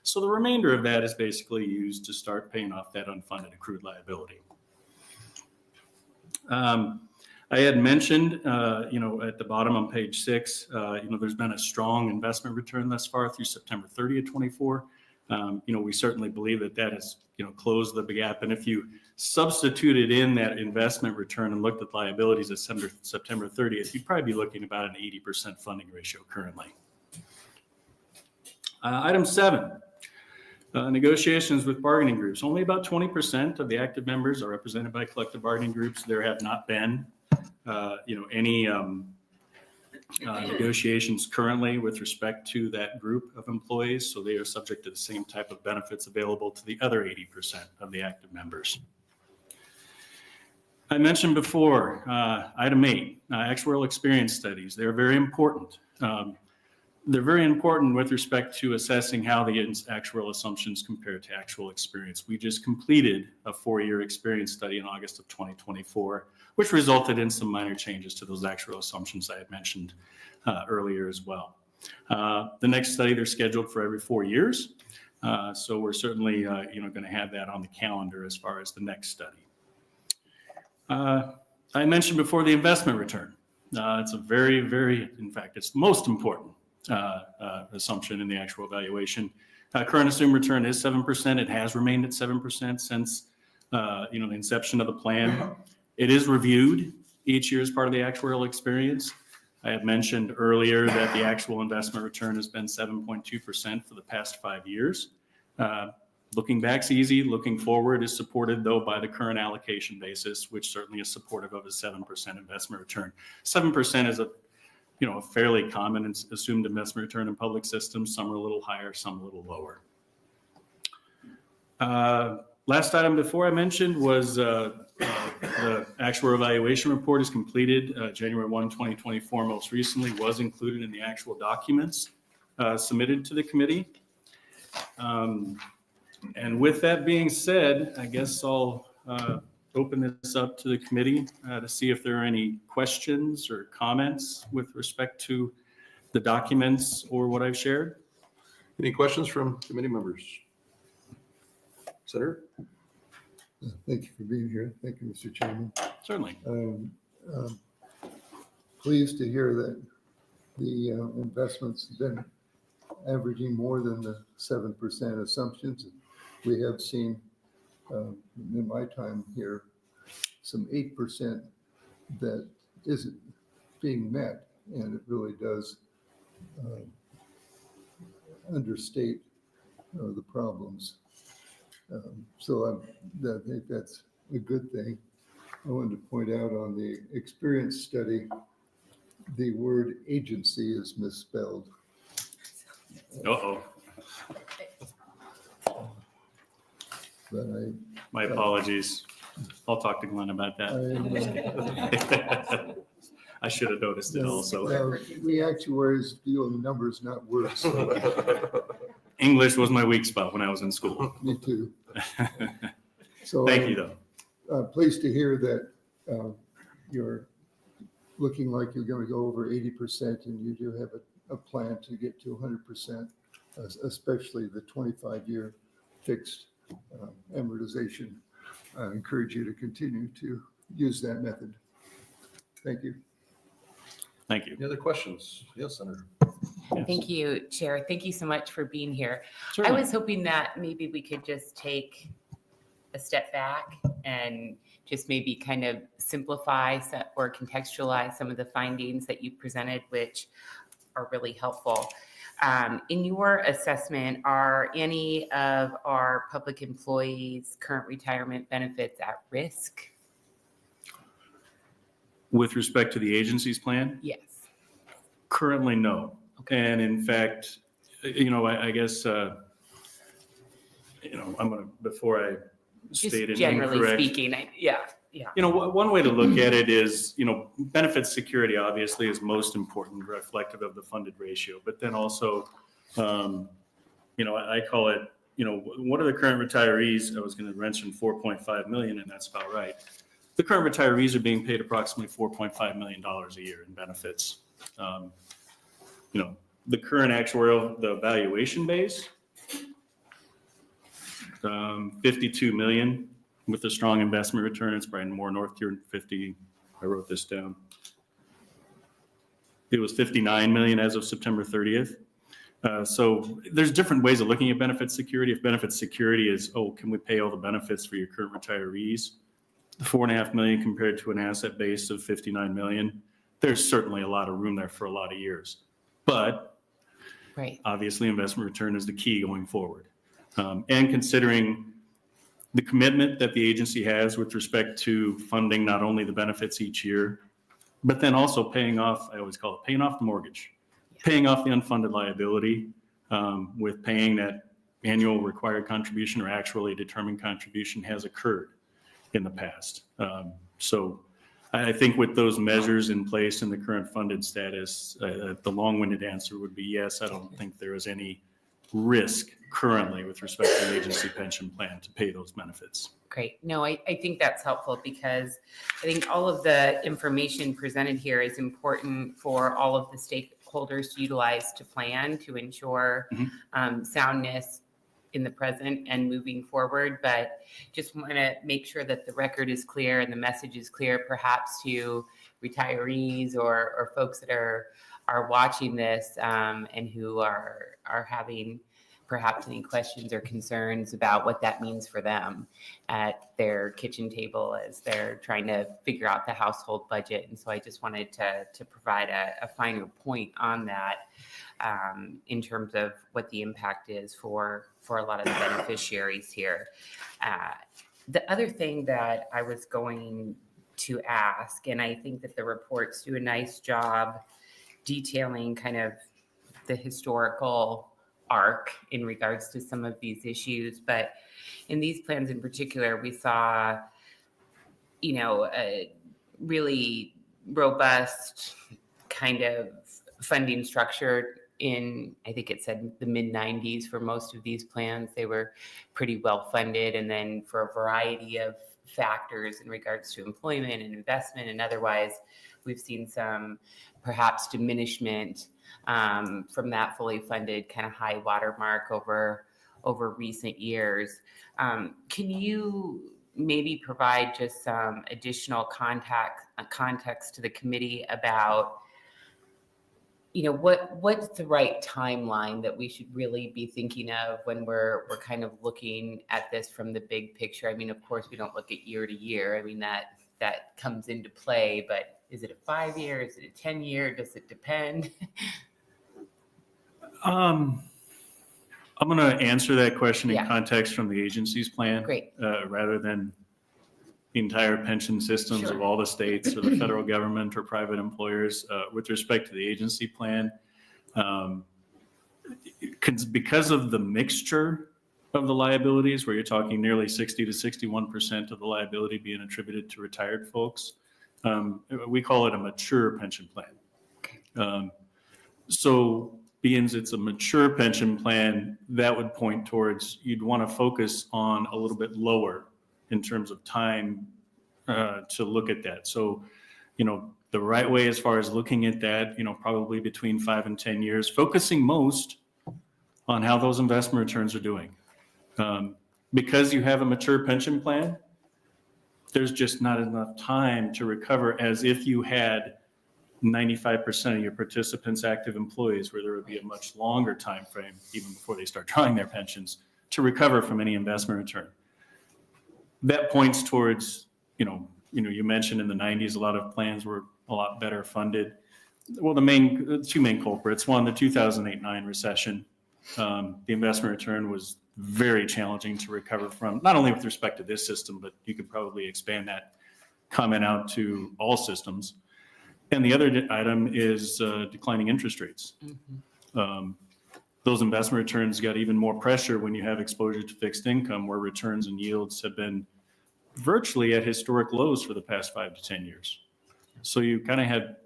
So the remainder of that is basically used to start paying off that unfunded accrued liability. I had mentioned, at the bottom on page 6, there's been a strong investment return thus far through September 30th, 24. We certainly believe that has, closed the gap. And if you substituted in that investment return and looked at liabilities at September 30th, you'd probably be looking about an 80% funding ratio currently. Item 7, negotiations with bargaining groups. Only about 20% of the active members are represented by collective bargaining groups. There have not been, any negotiations currently with respect to that group of employees. So they are subject to the same type of benefits available to the other 80% of the active members. I mentioned before, item 8, actuarial experience studies. They're very important. They're very important with respect to assessing how the actuarial assumptions compare to actual experience. We just completed a 4-year experience study in August of 2024, which resulted in some minor changes to those actuarial assumptions I had mentioned earlier as well. The next study, they're scheduled for every 4 years. So we're certainly going to have that on the calendar as far as the next study. I mentioned before the investment return. It's a very, very, in fact, it's the most important assumption in the actual valuation. Current assumed return is 7%. It has remained at 7% since the inception of the plan. It is reviewed each year as part of the actuarial experience. I had mentioned earlier that the actual investment return has been 7.2% for the past 5 years. Looking back's easy. Looking forward is supported, though, by the current allocation basis, which certainly is supportive of a 7% investment return. 7% is a fairly common and assumed investment return in public systems. Some are a little higher, some a little lower. Last item before I mentioned was the actual evaluation report is completed January 1, 2024. Most recently was included in the actual documents submitted to the committee. And with that being said, I guess I'll open this up to the committee to see if there are any questions or comments with respect to the documents or what I've shared. Any questions from committee members? Senator? Thank you for being here. Thank you, Mr. Chairman. Certainly. Pleased to hear that the investments have been averaging more than the 7% assumptions. We have seen in my time here some 8% that isn't being met, and it really does understate the problems. So I think that's a good thing. I wanted to point out on the experience study, the word agency is misspelled. Uh-oh. But My apologies. I'll talk to Glenn about that. I should have noticed it also. We actuaries deal in numbers, not words. So. English was my weak spot when I was in school. Me too. So Thank you, though. Pleased to hear that you're looking like you're going to go over 80%, and you do have a plan to get to 100%, especially the 25-year fixed amortization. I encourage you to continue to use that method. Thank you. Thank you. Any other questions? Yes, Senator. Yes. Thank you, Chair. Thank you so much for being here. Certainly. I was hoping that maybe we could just take a step back and just maybe kind of simplify or contextualize some of the findings that you presented, which are really helpful. In your assessment, are any of our public employees' current retirement benefits at risk? With respect to the agency's plan? Yes. Currently, no. Okay. And in fact, I guess, I'm going to, before I state it generally incorrect. speaking, yeah. One way to look at it is, benefit security obviously is most important, reflective of the funded ratio. But then also, I call it, what are the current retirees? I was going to mention 4.5 million, and that's about right. The current retirees are being paid approximately $4.5 million a year in benefits. The current actuarial, the valuation base 52 million with a strong investment return. It's probably more north here, 50. I wrote this down. It was 59 million as of September 30th. So there's different ways of looking at benefit security. If benefit security is, oh, can we pay all the benefits for your current retirees? The 4.5 million compared to an asset base of 59 million, there's certainly a lot of room there for a lot of years. But Right. obviously investment return is the key going forward. And considering the commitment that the agency has with respect to funding not only the benefits each year, but then also paying off, I always call it paying off the mortgage, paying off the unfunded liability with paying that annual required contribution or actually determined contribution has occurred in the past. So I think with those measures in place in the current funded status, the long-winded answer would be yes. I don't think there is any risk currently with respect to the agency pension plan to pay those benefits. Great. No, I think that's helpful because I think all of the information presented here is important for all of the stakeholders to utilize to plan to ensure soundness in the present and moving forward. But just want to make sure that the record is clear and the message is clear, perhaps to retirees or folks that are watching this and who are having perhaps any questions or concerns about what that means for them at their kitchen table as they're trying to figure out the household budget. And so I just wanted to provide a finer point on that in terms of what the impact is for a lot of the beneficiaries here. The other thing that I was going to ask, and I think that the reports do a nice job detailing kind of the historical arc in regards to some of these issues, but in these plans in particular, we saw, a really robust kind of funding structure in, I think it said the mid-90s for most of these plans. They were pretty well funded, and then for a variety of factors in regards to employment and investment and otherwise, we've seen some perhaps diminishment from that fully funded kind of high watermark over recent years. Can you maybe provide just some additional context to the committee about, what's the right timeline that we should really be thinking of when we're kind of looking at this from the big picture? I mean, of course, we don't look at year to year. I mean, that comes into play, but is it a 5-year? Is it a 10-year? Does it depend? I'm going to answer that question in Yeah. context from the agency's plan. Great. Rather than the entire pension systems Sure. of all the states or the federal government or private employers. With respect to the agency plan, because of the mixture of the liabilities, where you're talking nearly 60 to 61% of the liability being attributed to retired folks, we call it a mature pension plan. So being it's a mature pension plan, that would point towards you'd want to focus on a little bit lower in terms of time to look at that. So, the right way as far as looking at that, probably between 5 and 10 years, focusing most on how those investment returns are doing. Because you have a mature pension plan, there's just not enough time to recover as if you had 95% of your participants active employees, where there would be a much longer time frame, even before they start drawing their pensions, to recover from any investment return. That points towards, you mentioned in the 90s, a lot of plans were a lot better funded. Well, the two main culprits: one, the 2008-9 recession. The investment return was very challenging to recover from, not only with respect to this system, but you could probably expand that comment out to all systems. And the other item is declining interest rates. Those investment returns got even more pressure when you have exposure to fixed income, where returns and yields have been virtually at historic lows for the past 5 to 10 years. So you kind of had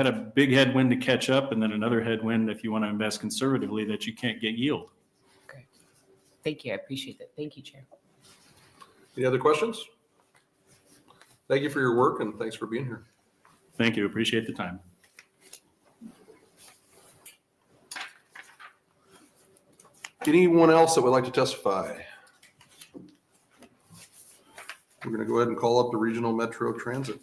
a big headwind to catch up, and then another headwind if you want to invest conservatively that you can't get yield. Great. Thank you. I appreciate that. Thank you, Chair. Any other questions? Thank you for your work and thanks for being here. Thank you. Appreciate the time. Anyone else that would like to testify? We're going to go ahead and call up the Regional Metro Transit.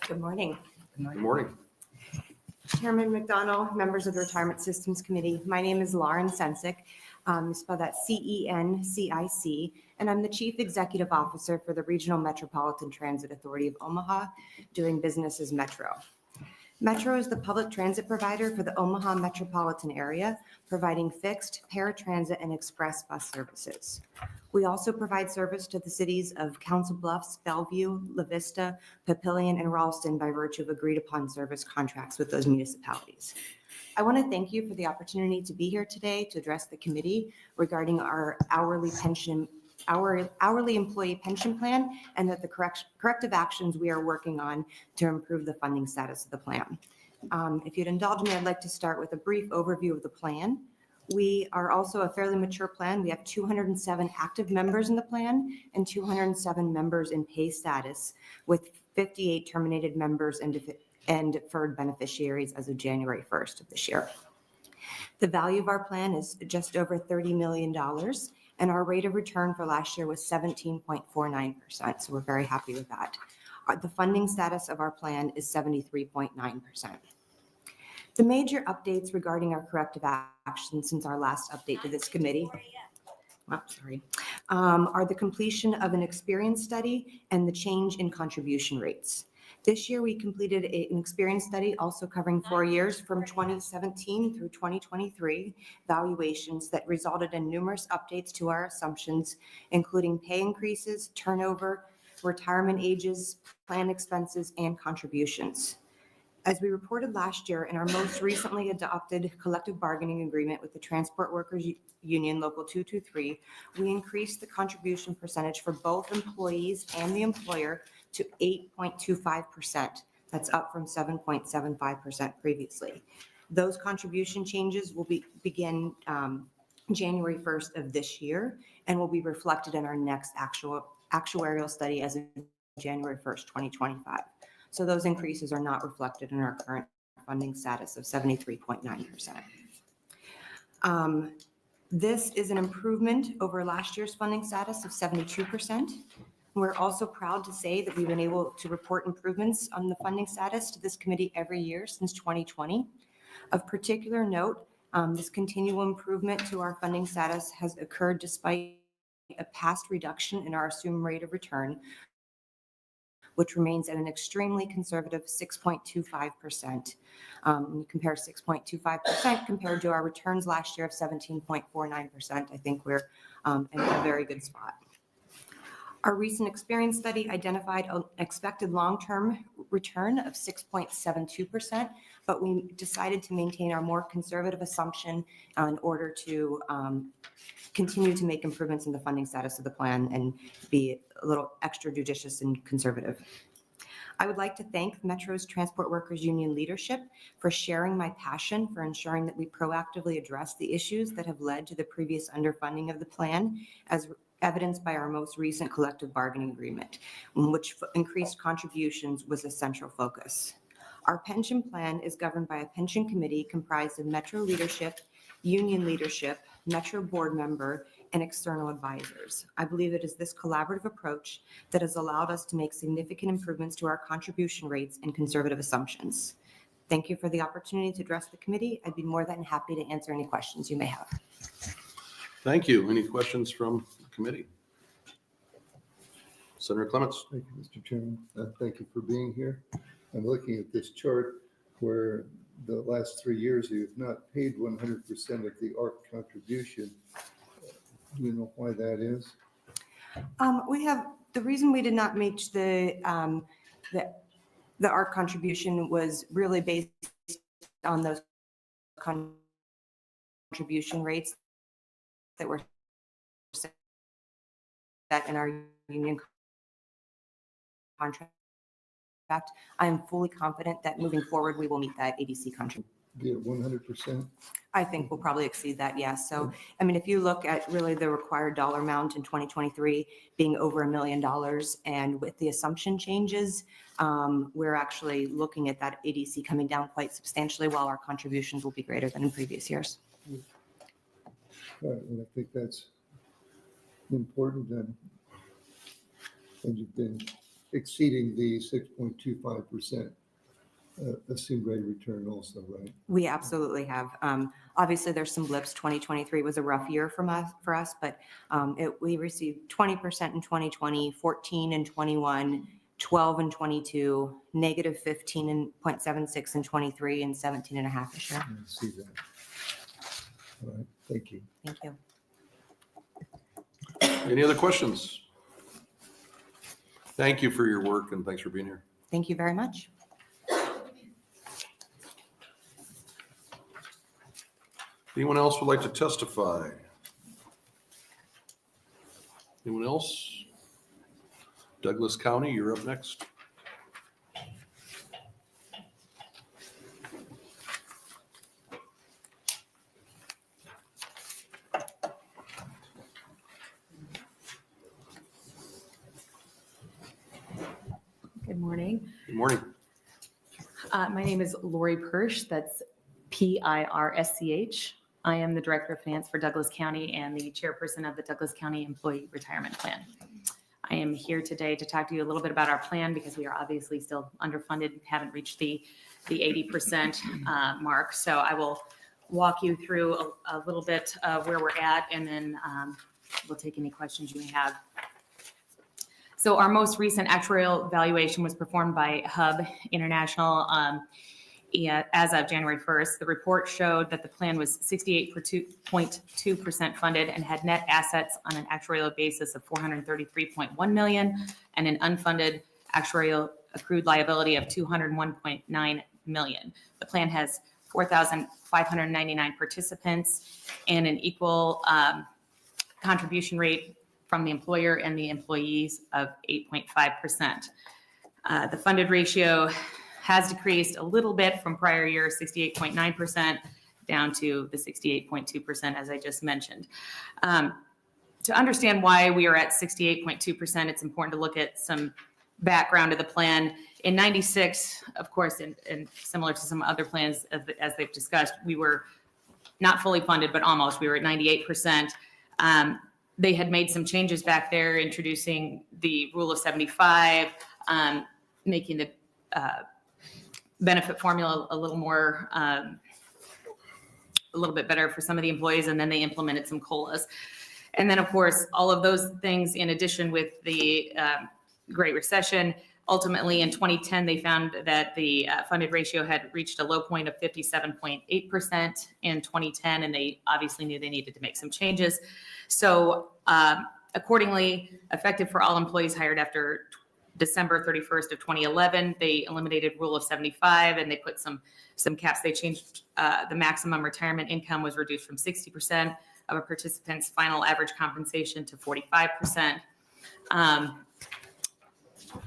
Good morning. Good morning. Chairman McDonnell, members of the Retirement Systems Committee. My name is Lauren Sensick, spelled that CENCIC, and I'm the Chief Executive Officer for the Regional Metropolitan Transit Authority of Omaha, doing business as Metro. Metro is the public transit provider for the Omaha metropolitan area, providing fixed, paratransit, and express bus services. We also provide service to the cities of Council Bluffs, Bellevue, La Vista, Papillion, and Ralston by virtue of agreed-upon service contracts with those municipalities. I want to thank you for the opportunity to be here today to address the committee regarding our hourly employee pension plan and that the corrective actions we are working on to improve the funding status of the plan. If you'd indulge me, I'd like to start with a brief overview of the plan. We are also a fairly mature plan. We have 207 active members in the plan and 207 members in pay status, with 58 terminated members and deferred beneficiaries as of January 1st of this year. The value of our plan is just over $30 million, and our rate of return for last year was 17.49%, so we're very happy with that. The funding status of our plan is 73.9%. The major updates regarding our corrective actions since our last update to this committee are the completion of an experience study and the change in contribution rates. This year, we completed an experience study also covering 4 years from 2017 through 2023, valuations that resulted in numerous updates to our assumptions, including pay increases, turnover, retirement ages, plan expenses, and contributions. As we reported last year in our most recently adopted collective bargaining agreement with the Transport Workers Union Local 223, we increased the contribution percentage for both employees and the employer to 8.25%. That's up from 7.75% previously. Those contribution changes will begin January 1st of this year and will be reflected in our next actuarial study as of January 1st, 2025. So those increases are not reflected in our current funding status of 73.9%. This is an improvement over last year's funding status of 72%. We're also proud to say that we've been able to report improvements on the funding status to this committee every year since 2020. Of particular note, this continual improvement to our funding status has occurred despite a past reduction in our assumed rate of return, which remains at an extremely conservative 6.25%. When you compare 6.25% compared to our returns last year of 17.49%, I think we're in a very good spot. Our recent experience study identified an expected long-term return of 6.72%, but we decided to maintain our more conservative assumption in order to continue to make improvements in the funding status of the plan and be a little extra judicious and conservative. I would like to thank Metro's Transport Workers Union leadership for sharing my passion for ensuring that we proactively address the issues that have led to the previous underfunding of the plan, as evidenced by our most recent collective bargaining agreement, in which increased contributions was a central focus. Our pension plan is governed by a pension committee comprised of Metro leadership, union leadership, Metro board member, and external advisors. I believe it is this collaborative approach that has allowed us to make significant improvements to our contribution rates and conservative assumptions. Thank you for the opportunity to address the committee. I'd be more than happy to answer any questions you may have. Thank you. Any questions from the committee? Senator Clements. Thank you, Mr. Chairman. Thank you for being here. I'm looking at this chart where the last 3 years you've not paid 100% of the ARC contribution. Do you know why that is? The reason we did not reach the ARC contribution was really based on those contribution rates that were set in our union contract. I am fully confident that moving forward, we will meet that ADC be at 100%? I think we'll probably exceed that, yes. So, I mean, if you look at really the required dollar amount in 2023 being over $1 million, and with the assumption changes, we're actually looking at that ADC coming down quite substantially, while our contributions will be greater than in previous years. Right, and I think that's important, and you've been exceeding the 6.25% assumed rate of return also, right? We absolutely have. Obviously, there's some blips. 2023 was a rough year for us, but we received 20% in 2020, 14 in 21, 12 in 22, negative 15.76 in 23, and 17.5 this year. I see that. All right, thank you. Thank you. Any other questions? Thank you for your work and thanks for being here. Thank you very much. Anyone else would like to testify? Anyone else? Douglas County, you're up next. Good morning. Good morning. My name is Lori Persch. That's Pirsch. I am the Director of Finance for Douglas County and the Chairperson of the Douglas County Employee Retirement Plan. I am here today to talk to you a little bit about our plan because we are obviously still underfunded and haven't reached the 80% mark. So I will walk you through a little bit of where we're at, and then we'll take any questions you may have. So our most recent actuarial valuation was performed by Hub International as of January 1st. The report showed that the plan was 68.2% funded and had net assets on an actuarial basis of $433.1 million and an unfunded actuarial accrued liability of $201.9 million. The plan has 4,599 participants and an equal contribution rate from the employer and the employees of 8.5%. The funded ratio has decreased a little bit from prior year, 68.9%, down to the 68.2%, as I just mentioned. To understand why we are at 68.2%, it's important to look at some background of the plan. In 96, of course, and similar to some other plans as they've discussed, we were not fully funded, but almost. We were at 98%. They had made some changes back there, introducing the rule of 75, making the benefit formula a little more, a little bit better for some of the employees, and then they implemented some COLAs. And then, of course, all of those things in addition with the Great Recession, ultimately in 2010, they found that the funded ratio had reached a low point of 57.8% in 2010, and they obviously knew they needed to make some changes. So accordingly, effective for all employees hired after December 31st of 2011, they eliminated rule of 75 and they put some caps. They changed the maximum retirement income was reduced from 60% of a participant's final average compensation to 45%.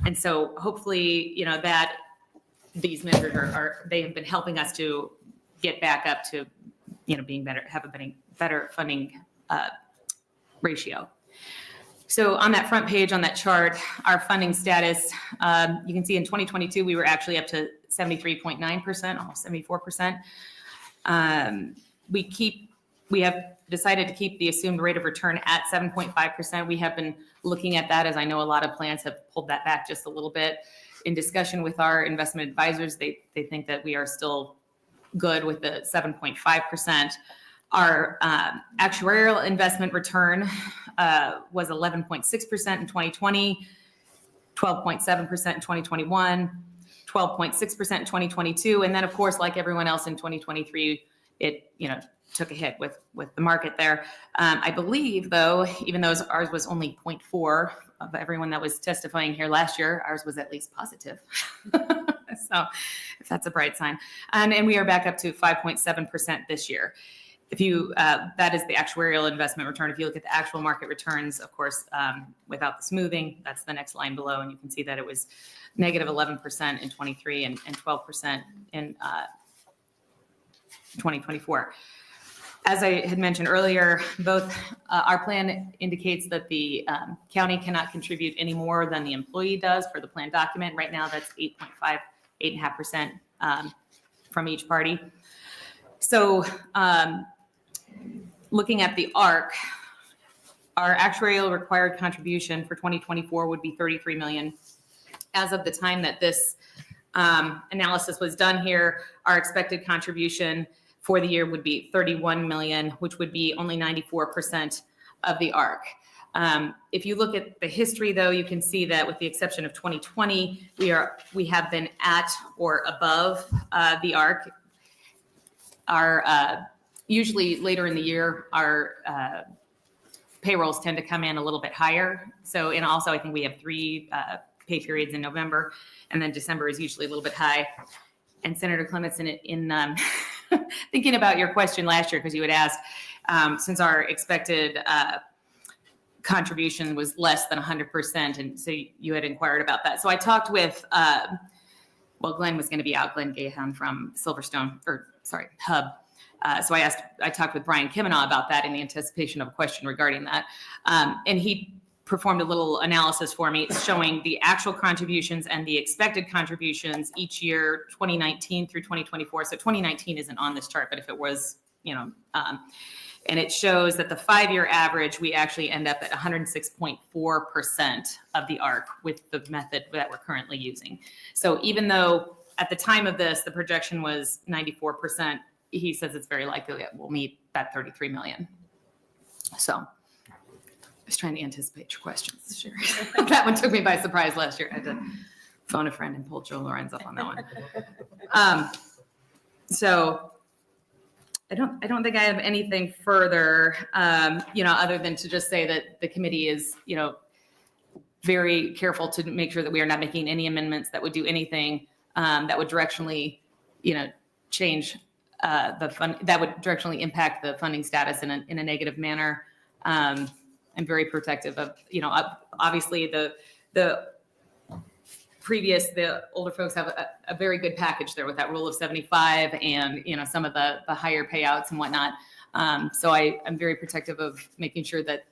And so hopefully, you know, that these measures they have been helping us to get back up to, you know, being better, have a better funding ratio. So on that front page on that chart, our funding status, you can see in 2022, we were actually up to 73.9%, almost 74%. We have decided to keep the assumed rate of return at 7.5%. We have been looking at that, as I know a lot of plans have pulled that back just a little bit. In discussion with our investment advisors, they think that we are still good with the 7.5%. Our actuarial investment return was 11.6% in 2020, 12.7% in 2021, 12.6% in 2022, and then of course, like everyone else in 2023, it took a hit with the market there. I believe, though, even though ours was only 0.4 of everyone that was testifying here last year, ours was at least positive. So if that's a bright sign, and we are back up to 5.7% this year. If you, that is the actuarial investment return. If you look at the actual market returns, of course, without the smoothing, that's the next line below. And you can see that it was negative 11% in 23 and 12% in 2024. As I had mentioned earlier, both our plan indicates that the county cannot contribute any more than the employee does per the plan document. Right now, that's 8.5% from each party. So looking at the ARC, our actuarial required contribution for 2024 would be $33 million. As of the time that this analysis was done here, our expected contribution for the year would be $31 million, which would be only 94% of the ARC. If you look at the history, though, you can see that with the exception of 2020, we have been at or above the ARC. Our usually later in the year, our payrolls tend to come in a little bit higher. So, and also I think we have 3 pay periods in November, and then December is usually a little bit high. And Senator Clements, in thinking about your question last year, because you had asked, since our expected contribution was less than 100%, and so you had inquired about that. So I talked with, Glenn was going to be out, Glenn Gahan from Hub. So I talked with Brian Kimmenaugh about that in the anticipation of a question regarding that. And he performed a little analysis for me showing the actual contributions and the expected contributions each year, 2019 through 2024. So 2019 isn't on this chart, but if it was, and it shows that the 5-year average, we actually end up at 106.4% of the ARC with the method that we're currently using. So even though at the time of this, the projection was 94%, he says it's very likely that we'll meet that 33 million. So I was trying to anticipate your questions. Sure. That one took me by surprise last year. I had to phone a friend and pull Joe Lorenz up on that one. So I don't think I have anything further, other than to just say that the committee is, very careful to make sure that we are not making any amendments that would do anything that would directionally, change the fund, that would directionally impact the funding status in a negative manner. I'm very protective of, obviously the older folks have a very good package there with that rule of 75 and, some of the higher payouts and whatnot. So I'm very protective of making sure that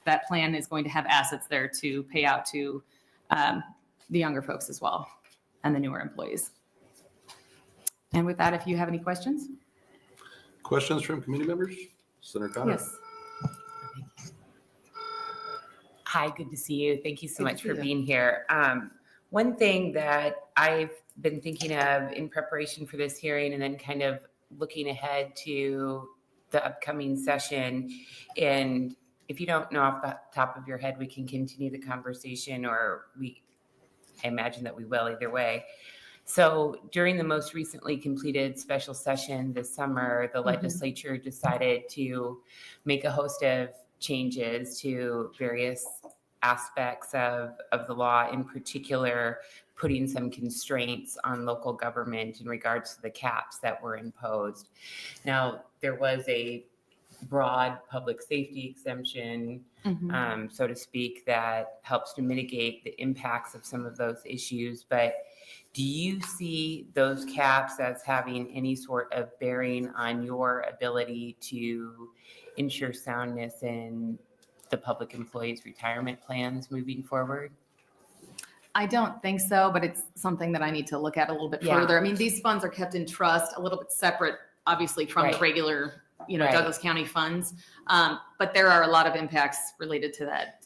that plan is going to have assets there to pay out to the younger folks as well and the newer employees. And with that, if you have any questions. Questions from committee members? Senator Connor? Yes. Hi, good to see you. Thank you so much for being here. One thing that I've been thinking of in preparation for this hearing and then kind of looking ahead to the upcoming session, and if you don't know off the top of your head, we can continue the conversation, or I imagine that we will either way. So during the most recently completed special session this summer, the legislature decided to make a host of changes to various aspects of the law, in particular, putting some constraints on local government in regards to the caps that were imposed. Now, there was a broad public safety exemption, so to speak, that helps to mitigate the impacts of some of those issues. But do you see those caps as having any sort of bearing on your ability to ensure soundness in the public employees' retirement plans moving forward? I don't think so, but it's something that I need to look at a little bit further. I mean, these funds are kept in trust a little bit separate, obviously, from the regular, Douglas County funds. But there are a lot of impacts related to that,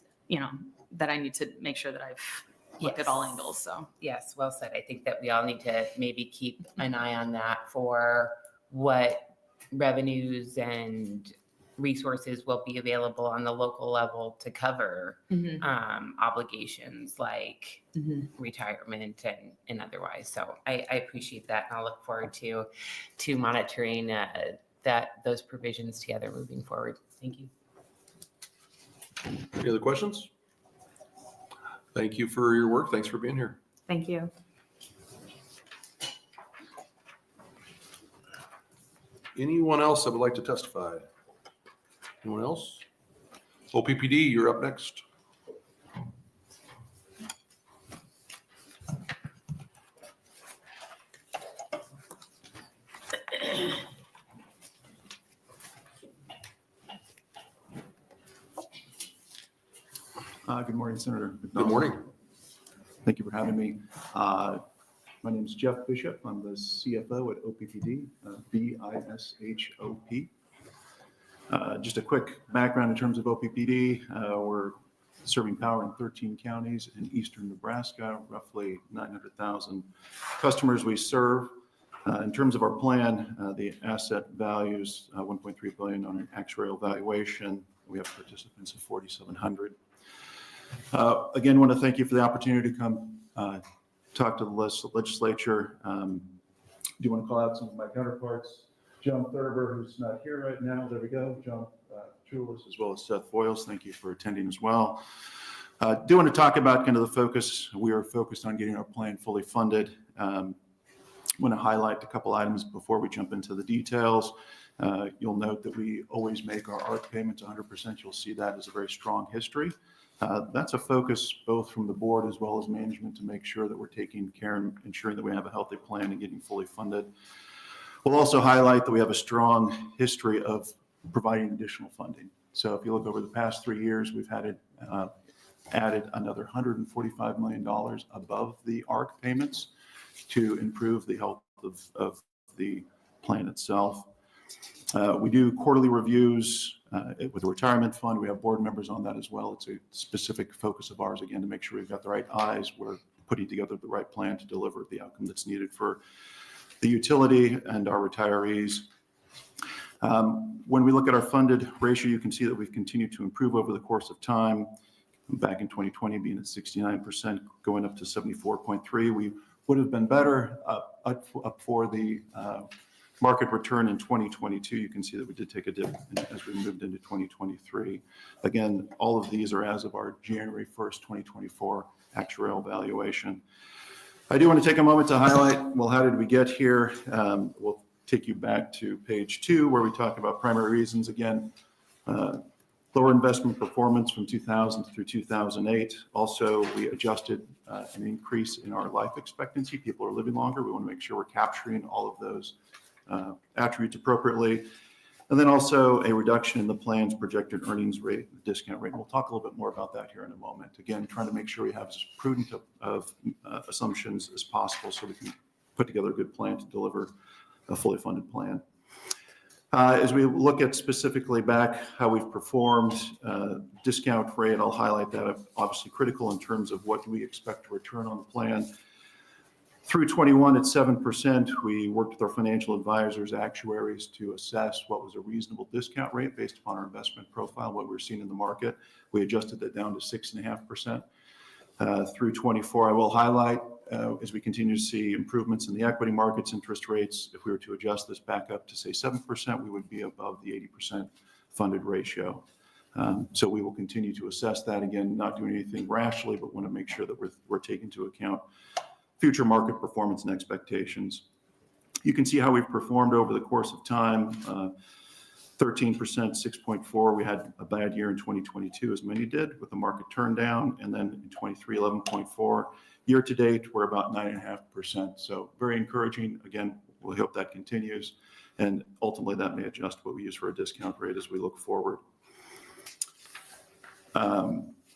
that I need to make sure that I've looked at all angles. So yes, well said. I think that we all need to maybe keep an eye on that for what revenues and resources will be available on the local level to cover obligations like retirement and otherwise. So I appreciate that, and I'll look forward to monitoring those provisions together moving forward. Thank you. Any other questions? Thank you for your work. Thanks for being here. thank you. Anyone else that would like to testify? Anyone else? OPPD, you're up next. Good morning, Senator McDonnell. Good morning. Thank you for having me. My name is Jeff Bishop. I'm the CFO at OPPD, BISHOP. Just a quick background in terms of OPPD. We're serving power in 13 counties in eastern Nebraska, roughly 900,000 customers we serve. In terms of our plan, the asset values 1.3 billion on an actuarial valuation. We have participants of 4,700. Again, want to thank you for the opportunity to come talk to the legislature. Do you want to call out some of my counterparts? John Thurber, who's not here right now. There we go. John Chulis, as well as Seth Foyles. Thank you for attending as well. Do want to talk about kind of the focus. We are focused on getting our plan fully funded. Want to highlight a couple items before we jump into the details. You'll note that we always make our ARC payments 100%. You'll see that as a very strong history. That's a focus both from the board as well as management to make sure that we're taking care and ensuring that we have a healthy plan and getting fully funded. We'll also highlight that we have a strong history of providing additional funding. So if you look over the past 3 years, we've added another $145 million above the ARC payments to improve the health of the plan itself. We do quarterly reviews with the retirement fund. We have board members on that as well. It's a specific focus of ours, again, to make sure we've got the right eyes. We're putting together the right plan to deliver the outcome that's needed for the utility and our retirees. When we look at our funded ratio, you can see that we've continued to improve over the course of time. Back in 2020, being at 69%, going up to 74.3%. We would have been better up for the market return in 2022. You can see that we did take a dip as we moved into 2023. Again, all of these are as of our January 1st, 2024 actuarial valuation. I do want to take a moment to highlight, well, how did we get here? We'll take you back to page 2 where we talk about primary reasons. Again, lower investment performance from 2000 through 2008. Also, we adjusted an increase in our life expectancy. People are living longer. We want to make sure we're capturing all of those attributes appropriately. And then also a reduction in the plan's projected earnings rate, discount rate. And we'll talk a little bit more about that here in a moment. Again, trying to make sure we have as prudent of assumptions as possible so we can put together a good plan to deliver a fully funded plan. As we look at specifically back how we've performed, discount rate, I'll highlight that, obviously critical in terms of what do we expect to return on the plan. Through 21 at 7%, we worked with our financial advisors, actuaries to assess what was a reasonable discount rate based upon our investment profile, what we're seeing in the market. We adjusted that down to 6.5%. Through 24, I will highlight, as we continue to see improvements in the equity markets, interest rates, if we were to adjust this back up to say 7%, we would be above the 80% funded ratio. So we will continue to assess that, again, not doing anything rashly, but want to make sure that we're taking into account future market performance and expectations. You can see how we've performed over the course of time. 13%, 6.4. We had a bad year in 2022, as many did, with the market turn down, and then in 23, 11.4. Year to date, we're about 9.5%. So very encouraging. Again, we hope that continues, and ultimately that may adjust what we use for a discount rate as we look forward.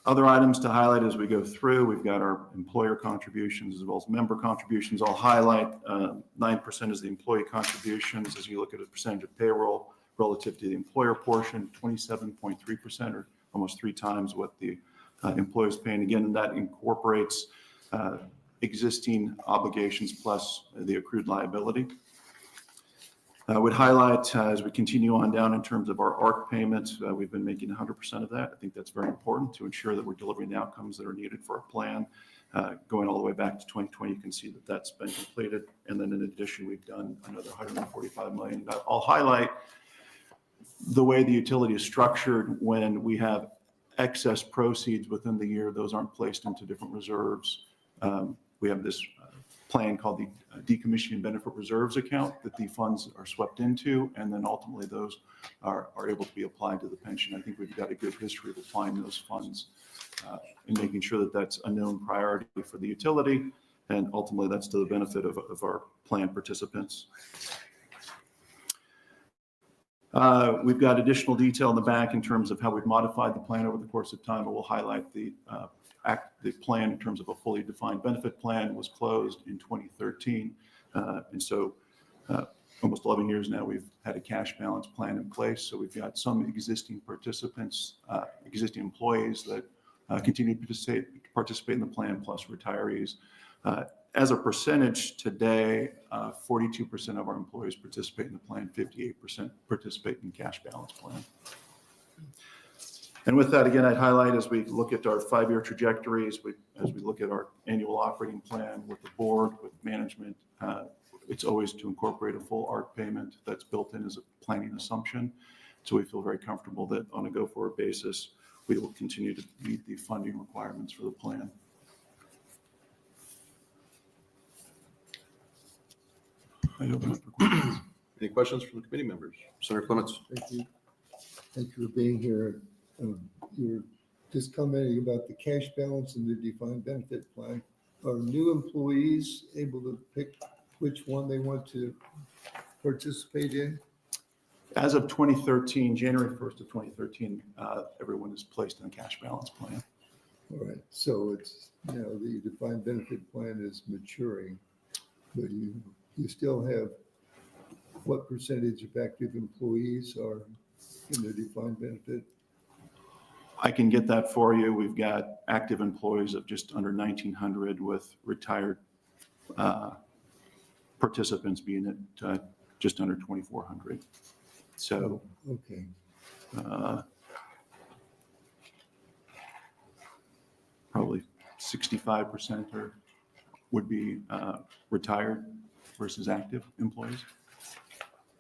Other items to highlight as we go through, we've got our employer contributions as well as member contributions. I'll highlight 9% is the employee contributions as you look at a percentage of payroll relative to the employer portion, 27.3%, or almost 3 times what the employer is paying. Again, and that incorporates existing obligations plus the accrued liability. I would highlight as we continue on down in terms of our ARC payments, we've been making 100% of that. I think that's very important to ensure that we're delivering the outcomes that are needed for our plan. Going all the way back to 2020, you can see that that's been completed. And then in addition, we've done another $145 million. I'll highlight the way the utility is structured. When we have excess proceeds within the year, those aren't placed into different reserves. We have this plan called the decommissioning benefit reserves account that the funds are swept into, and then ultimately those are able to be applied to the pension. I think we've got a good history of applying those funds and making sure that that's a known priority for the utility, and ultimately that's to the benefit of our plan participants. We've got additional detail in the back in terms of how we've modified the plan over the course of time, but we'll highlight the plan in terms of a fully defined benefit plan was closed in 2013. And so almost 11 years now, we've had a cash balance plan in place. So we've got some existing participants, existing employees that continue to participate in the plan, plus retirees. As a percentage today, 42% of our employees participate in the plan, 58% participate in cash balance plan. And with that, again, I'd highlight as we look at our 5-year trajectories, as we look at our annual operating plan with the board, with management, it's always to incorporate a full ARC payment that's built in as a planning assumption. So we feel very comfortable that on a go-forward basis, we will continue to meet the funding requirements for the plan. I open up for questions. Any questions from the committee members? Senator Clements? Thank you. Thank you for being here. You're just commenting about the cash balance and the defined benefit plan. Are new employees able to pick which one they want to participate in? As of 2013, January 1st of 2013, everyone is placed in a cash balance plan. All right, so it's, the defined benefit plan is maturing, but you still have what percentage of active employees are in the defined benefit? I can get that for you. We've got active employees of just under 1,900 with retired participants being at just under 2,400. So, okay. Probably 65% would be retired versus active employees.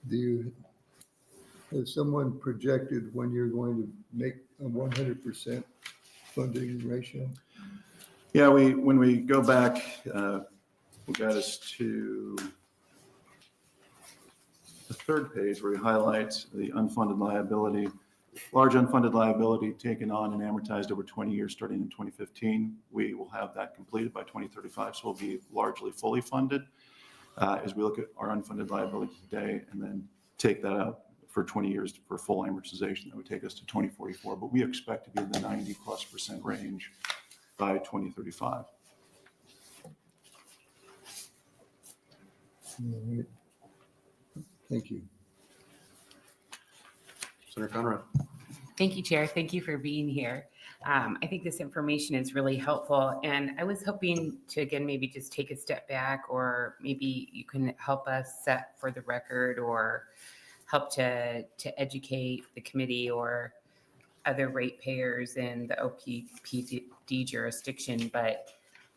Do you have someone projected when you're going to make a 100% funding ratio? Yeah, when we go back, we got us to the third page where we highlight the unfunded liability, large unfunded liability taken on and amortized over 20 years starting in 2015. We will have that completed by 2035, so we'll be largely fully funded. As we look at our unfunded liability today and then take that out for 20 years for full amortization, that would take us to 2044, but we expect to be in the 90+% range by 2035. All right. Thank you. Senator Conrad? Thank you, Chair. Thank you for being here. I think this information is really helpful, and I was hoping to, again, maybe just take a step back, or maybe you can help us set for the record or help to educate the committee or other ratepayers in the OPPD jurisdiction. But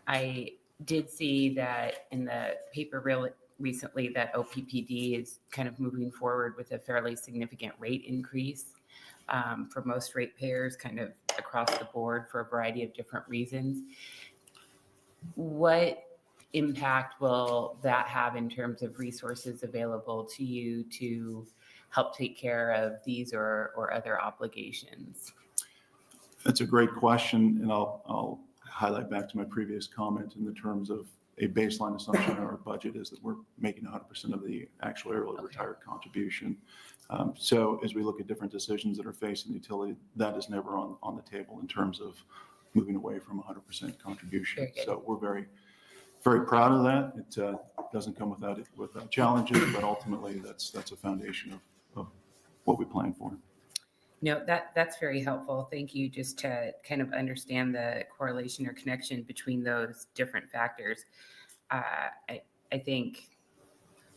I did see that in the paper recently that OPPD is kind of moving forward with a fairly significant rate increase for most ratepayers, kind of across the board for a variety of different reasons. What impact will that have in terms of resources available to you to help take care of these or other obligations? That's a great question, and I'll highlight back to my previous comment in the terms of a baseline assumption in our budget is that we're making 100% of the actuarial retired contribution. So as we look at different decisions that are facing the utility, that is never on the table in terms of moving away from 100% contribution. So we're very, very proud of that. It doesn't come without challenges, but ultimately that's a foundation of what we plan for. No, that's very helpful. Thank you. Just to kind of understand the correlation or connection between those different factors. I think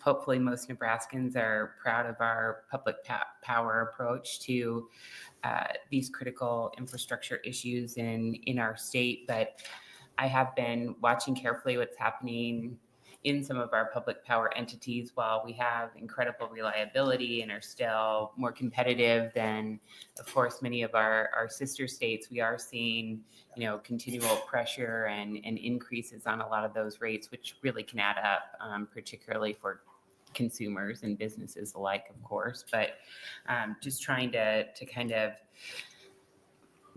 hopefully most Nebraskans are proud of our public power approach to these critical infrastructure issues in our state. But I have been watching carefully what's happening in some of our public power entities. While we have incredible reliability and are still more competitive than, of course, many of our sister states, we are seeing, continual pressure and increases on a lot of those rates, which really can add up, particularly for consumers and businesses alike, of course. But just trying to kind of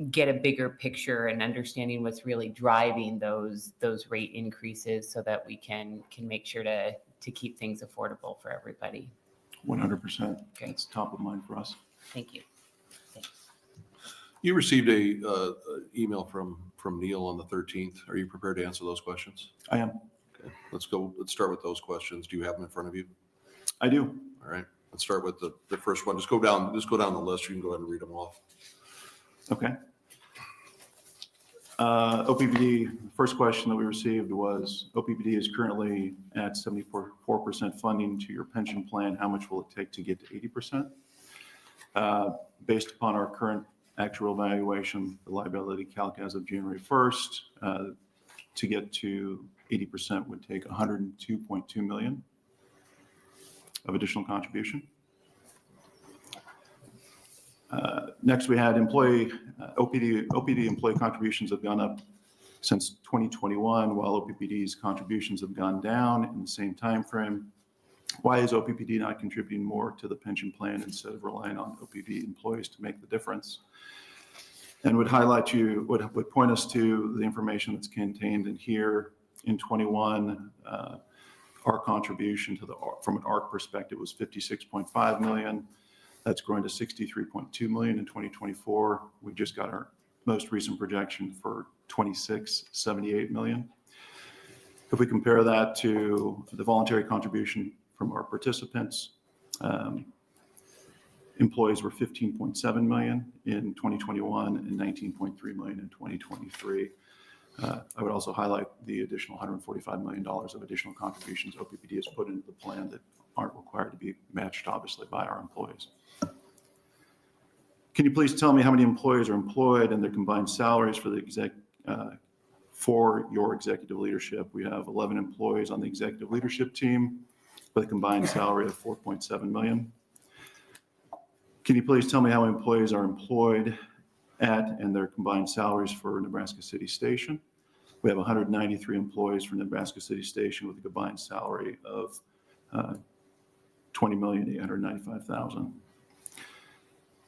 get a bigger picture and understanding what's really driving those rate increases so that we can make sure to keep things affordable for everybody. 100%. Okay. It's top of mind for us. Thank you. You received a email from Neil on the 13th. Are you prepared to answer those questions? I am. Okay, let's start with those questions. Do you have them in front of you? I do. All right, let's start with the first one. Just go down the list. You can go ahead and read them off. Okay. OPPD, first question that we received was, OPPD is currently at 74% funding to your pension plan. How much will it take to get to 80%? Based upon our current actual valuation, the liability calc as of January 1st, to get to 80% would take $102.2 million of additional contribution. Next, we had OPPD employee contributions have gone up since 2021, while OPPD's contributions have gone down in the same time frame. Why is OPPD not contributing more to the pension plan instead of relying on OPPD employees to make the difference? And would point us to the information that's contained in here. In 21, our contribution from an ARC perspective was $56.5 million. That's growing to $63.2 million in 2024. We just got our most recent projection for 26, $78 million. If we compare that to the voluntary contribution from our participants, employees were $15.7 million in 2021 and $19.3 million in 2023. I would also highlight the additional $145 million of additional contributions OPPD has put into the plan that aren't required to be matched, obviously, by our employees. Can you please tell me how many employees are employed and their combined salaries for your executive leadership? We have 11 employees on the executive leadership team with a combined salary of $4.7 million. Can you please tell me how many employees are employed at and their combined salaries for Nebraska City Station? We have 193 employees for Nebraska City Station with a combined salary of $20,895,000.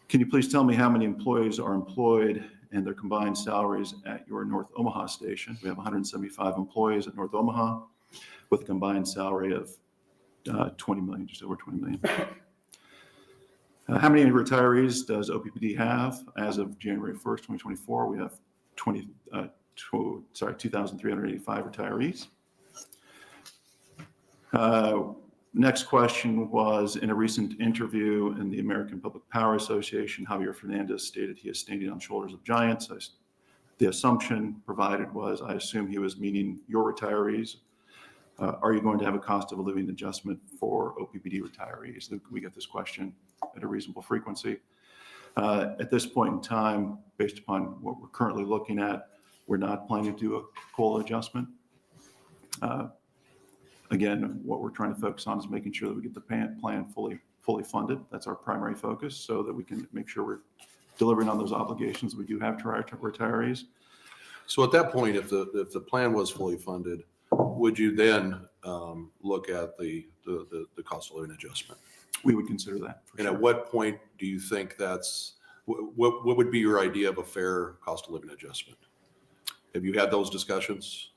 Can you please tell me how many employees are employed and their combined salaries at your North Omaha station? We have 175 employees at North Omaha with a combined salary of $20 million, just over $20 million. How many retirees does OPPD have? As of January 1st, 2024, we have 2,385 retirees. Next question was, in a recent interview in the American Public Power Association, Javier Fernandez stated he is standing on shoulders of giants. The assumption provided was, I assume he was meaning your retirees. Are you going to have a cost of a living adjustment for OPPD retirees? We get this question at a reasonable frequency. At this point in time, based upon what we're currently looking at, we're not planning to do a COLA adjustment. Again, what we're trying to focus on is making sure that we get the plan fully funded. That's our primary focus, so that we can make sure we're delivering on those obligations we do have to our retirees. So at that point, if the plan was fully funded, would you then look at the cost of living adjustment? We would consider that. And at what point do you think what would be your idea of a fair cost of living adjustment? Have you had those discussions?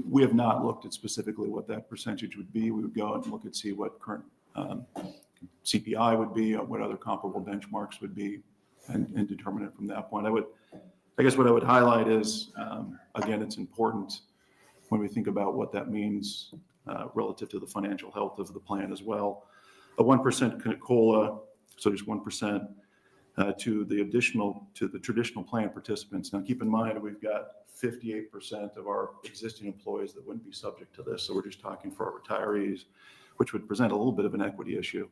We have not looked at specifically what that percentage would be. We would go and look and see what current CPI would be, what other comparable benchmarks would be, and determine it from that point. I guess what I would highlight is, again, it's important when we think about what that means relative to the financial health of the plan as well. A 1% COLA, so just 1% to the traditional plan participants. Now, keep in mind, we've got 58% of our existing employees that wouldn't be subject to this. So we're just talking for our retirees, which would present a little bit of an equity issue.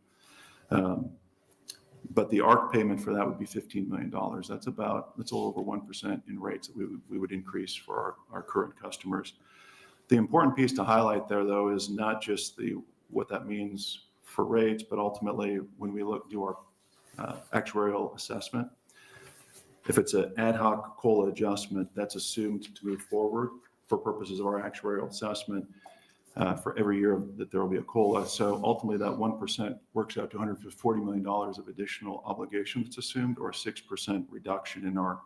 But the ARC payment for that would be $15 million. That's a little over 1% in rates that we would increase for our current customers. The important piece to highlight there, though, is not just what that means for rates, but ultimately when we do our actuarial assessment. If it's an ad hoc COLA adjustment, that's assumed to move forward for purposes of our actuarial assessment for every year that there will be a COLA. So ultimately that 1% works out to $140 million of additional obligation that's assumed, or a 6% reduction in our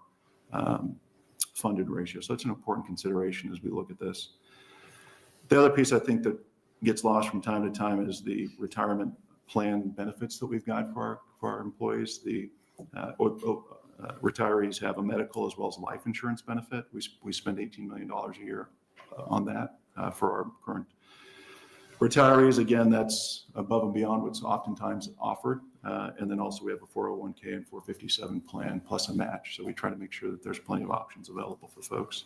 funded ratio. So that's an important consideration as we look at this. The other piece I think that gets lost from time to time is the retirement plan benefits that we've got for our employees. The retirees have a medical as well as life insurance benefit. We spend $18 million a year on that for our current retirees. Again, that's above and beyond what's oftentimes offered. And then also we have a 401k and 457 plan plus a match. So we try to make sure that there's plenty of options available for folks.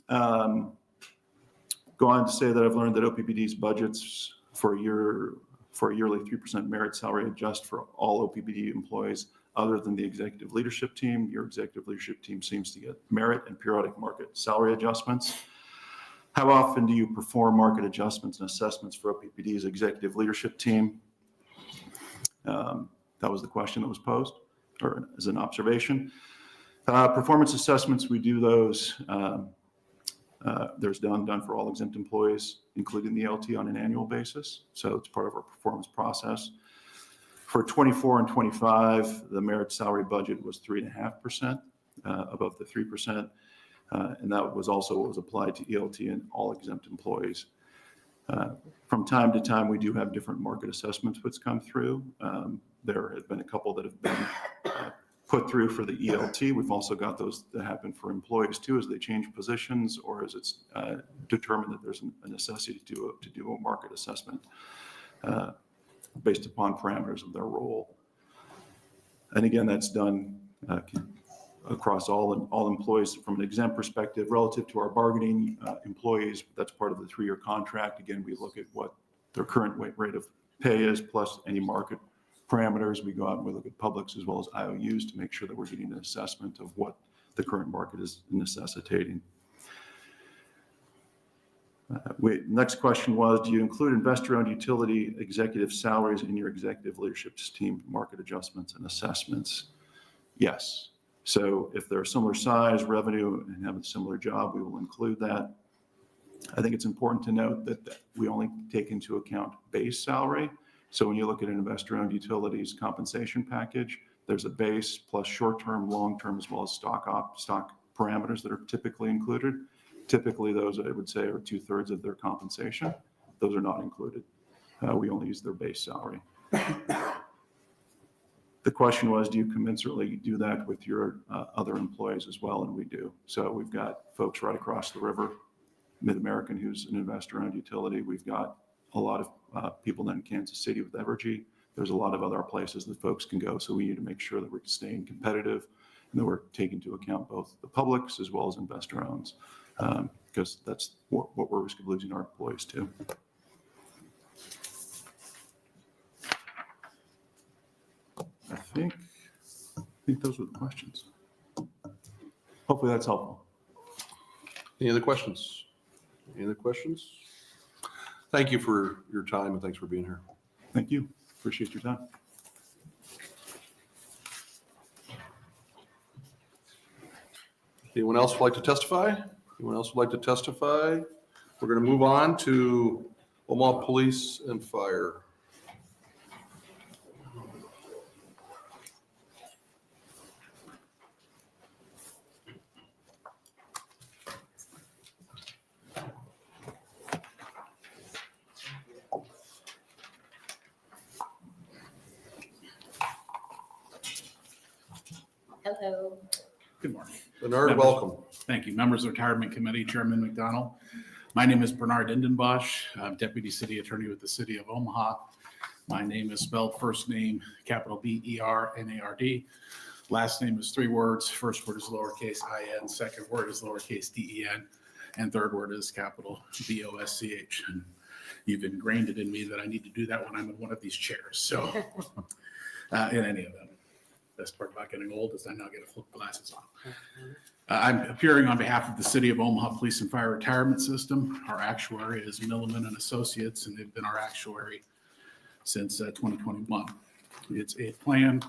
Go on to say that I've learned that OPPD's budgets for a yearly 3% merit salary adjust for all OPPD employees other than the executive leadership team. Your executive leadership team seems to get merit and periodic market salary adjustments. How often do you perform market adjustments and assessments for OPPD's executive leadership team? That was the question that was posed, or as an observation. Performance assessments, we do those. There's done for all exempt employees, including the LT, on an annual basis. So it's part of our performance process. For 24 and 25, the merit salary budget was 3.5% above the 3%. And that was also what was applied to ELT and all exempt employees. From time to time, we do have different market assessments which come through. There have been a couple that have been put through for the ELT. We've also got those that happen for employees too, as they change positions or as it's determined that there's a necessity to do a market assessment based upon parameters of their role. And again, that's done across all employees from an exempt perspective relative to our bargaining employees. That's part of the 3-year contract. Again, we look at what their current rate of pay is plus any market parameters. We go out and we look at publics as well as IOUs to make sure that we're getting an assessment of what the current market is necessitating. Next question was, do you include investor-owned utility executive salaries in your executive leadership team market adjustments and assessments? Yes. So if they're similar size, revenue, and have a similar job, we will include that. I think it's important to note that we only take into account base salary. So when you look at an investor-owned utilities compensation package, there's a base plus short-term, long-term, as well as stock parameters that are typically included. Typically, those I would say are 2/3 of their compensation. Those are not included. We only use their base salary. The question was, do you commensurately do that with your other employees as well? And we do. So we've got folks right across the river, Mid-American, who's an investor-owned utility. We've got a lot of people down in Kansas City with Evergy. There's a lot of other places that folks can go. So we need to make sure that we're staying competitive and that we're taking into account both the publics as well as investor-owns, because that's what we're risk of losing our employees to. I think those were the questions. Hopefully that's helpful. Any other questions? Any other questions? Thank you for your time and thanks for being here. Thank you. Appreciate your time. Anyone else would like to testify? Anyone else would like to testify? We're going to move on to Omaha Police and Fire. Hello. Good morning. Bernard, welcome. Thank you. Members of the Retirement Committee, Chairman McDonnell. My name is Bernard Indenbosch. I'm Deputy City Attorney with the City of Omaha. My name is spelled first name, capital B-E-R-N-A-R-D. Last name is 3 words. First word is lowercase I-N. Second word is lowercase D-E-N. And third word is capital B-O-S-C-H. And you've ingrained it in me that I need to do that when I'm in one of these chairs. So in any event. Best part about getting old is I now get to flip glasses on. I'm appearing on behalf of the City of Omaha Police and Fire Retirement System. Our actuary is Milliman and Associates, and they've been our actuary since 2021. It's a plan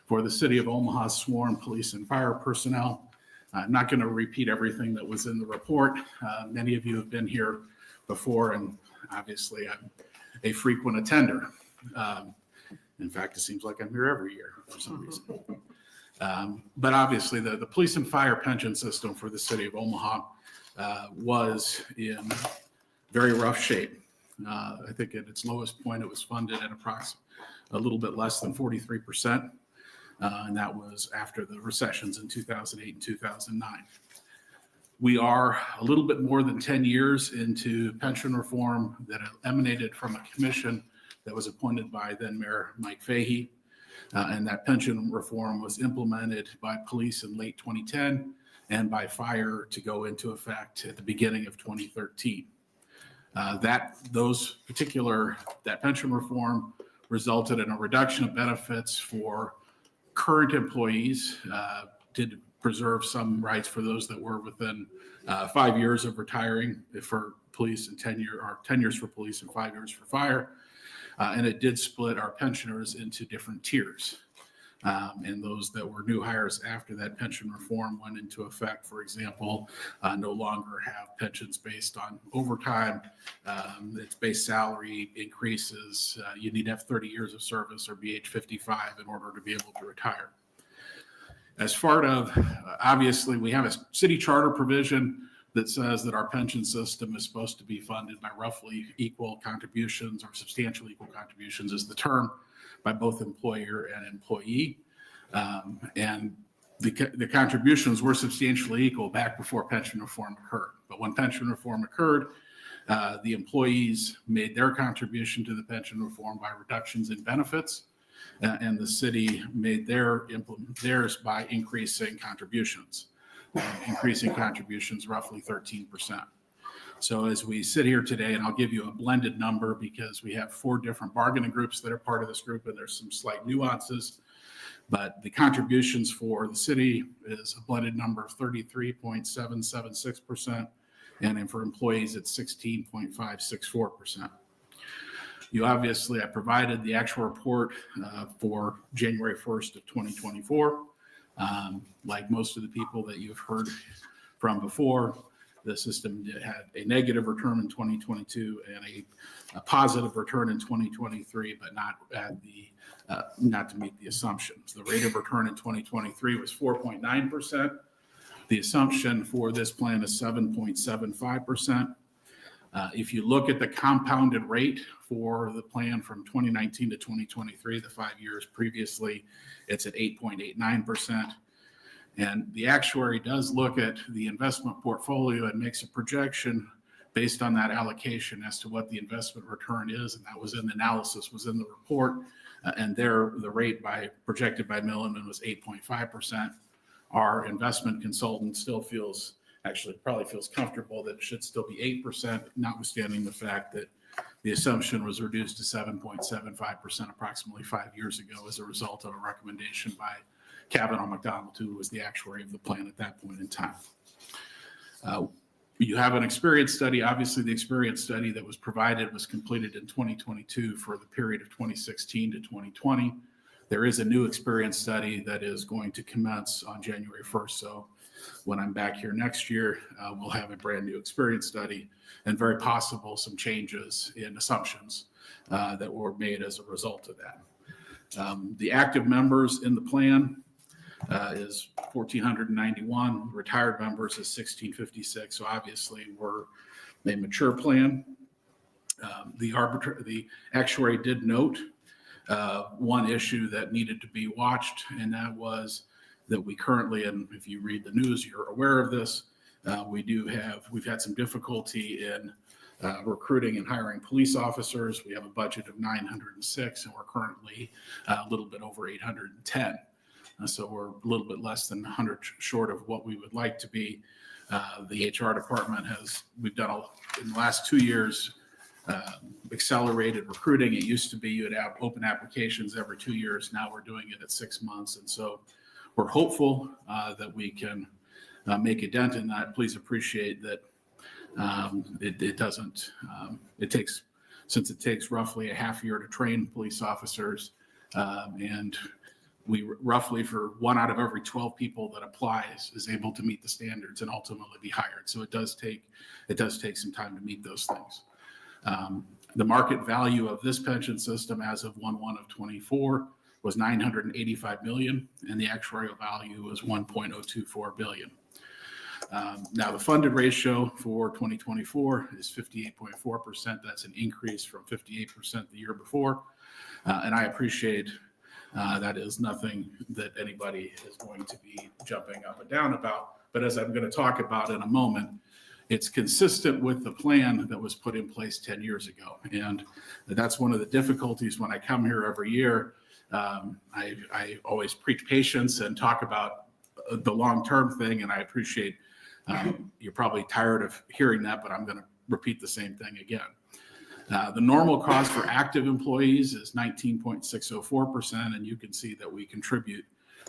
for the City of Omaha's sworn police and fire personnel. I'm not going to repeat everything that was in the report. Many of you have been here before, and obviously I'm a frequent attender. In fact, it seems like I'm here every year for some reason. But obviously, the police and fire pension system for the City of Omaha was in very rough shape. I think at its lowest point, it was funded at approximately a little bit less than 43%. And that was after the recessions in 2008 and 2009. We are a little bit more than 10 years into pension reform that emanated from a commission that was appointed by then Mayor Mike Fahey. And that pension reform was implemented by police in late 2010 and by fire to go into effect at the beginning of 2013. That pension reform resulted in a reduction of benefits for current employees, did preserve some rights for those that were within 5 years of retiring for police and 10 years for police and 5 years for fire. And it did split our pensioners into different tiers. And those that were new hires after that pension reform went into effect, for example, no longer have pensions based on overtime. It's base salary increases. You need to have 30 years of service or be age 55 in order to be able to retire. As part of, obviously, we have a city charter provision that says that our pension system is supposed to be funded by roughly equal contributions, or substantially equal contributions is the term, by both employer and employee. And the contributions were substantially equal back before pension reform occurred. But when pension reform occurred, the employees made their contribution to the pension reform by reductions in benefits, and the city made theirs by increasing contributions. Increasing contributions roughly 13%. So as we sit here today, and I'll give you a blended number because we have 4 different bargaining groups that are part of this group, and there's some slight nuances, but the contributions for the city is a blended number of 33.776%, and then for employees, it's 16.564%. I provided the actual report for January 1st of 2024. Like most of the people that you've heard from before, the system had a negative return in 2022 and a positive return in 2023, but not to meet the assumptions. The rate of return in 2023 was 4.9%. The assumption for this plan is 7.75%. If you look at the compounded rate for the plan from 2019 to 2023, the 5 years previously, it's at 8.89%. And the actuary does look at the investment portfolio and makes a projection based on that allocation as to what the investment return is. And that was in the analysis, was in the report. And there, the rate projected by Milliman was 8.5%. Our investment consultant probably feels comfortable that it should still be 8%, notwithstanding the fact that the assumption was reduced to 7.75% approximately 5 years ago as a result of a recommendation by McDonnell, who was the actuary of the plan at that point in time. You have an experience study. Obviously, the experience study that was provided was completed in 2022 for the period of 2016 to 2020. There is a new experience study that is going to commence on January 1st. So when I'm back here next year, we'll have a brand new experience study and very possible some changes in assumptions that were made as a result of that. The active members in the plan is 1,491. Retired members is 1,656. So obviously we're a mature plan. The actuary did note one issue that needed to be watched, and that was that we currently, and if you read the news, you're aware of this, we've had some difficulty in recruiting and hiring police officers. We have a budget of 906, and we're currently a little bit over 810. So we're a little bit less than 100 short of what we would like to be. The HR department we've done in the last 2 years, accelerated recruiting. It used to be you'd have open applications every 2 years. Now we're doing it at 6 months. And so we're hopeful that we can make a dent in that. Please appreciate that since it takes roughly a half year to train police officers, and we roughly, for 1 out of every 12 people that applies, is able to meet the standards and ultimately be hired. So it does take some time to meet those things. The market value of this pension system as of 1/1 of 24 was $985 million, and the actuarial value was $1.024 billion. Now, the funded ratio for 2024 is 58.4%. That's an increase from 58% the year before. And I appreciate that is nothing that anybody is going to be jumping up and down about. But as I'm going to talk about in a moment, it's consistent with the plan that was put in place 10 years ago. And that's one of the difficulties when I come here every year. I always preach patience and talk about the long-term thing, and I appreciate you're probably tired of hearing that, but I'm going to repeat the same thing again. The normal cost for active employees is 19.604%, and you can see that we contribute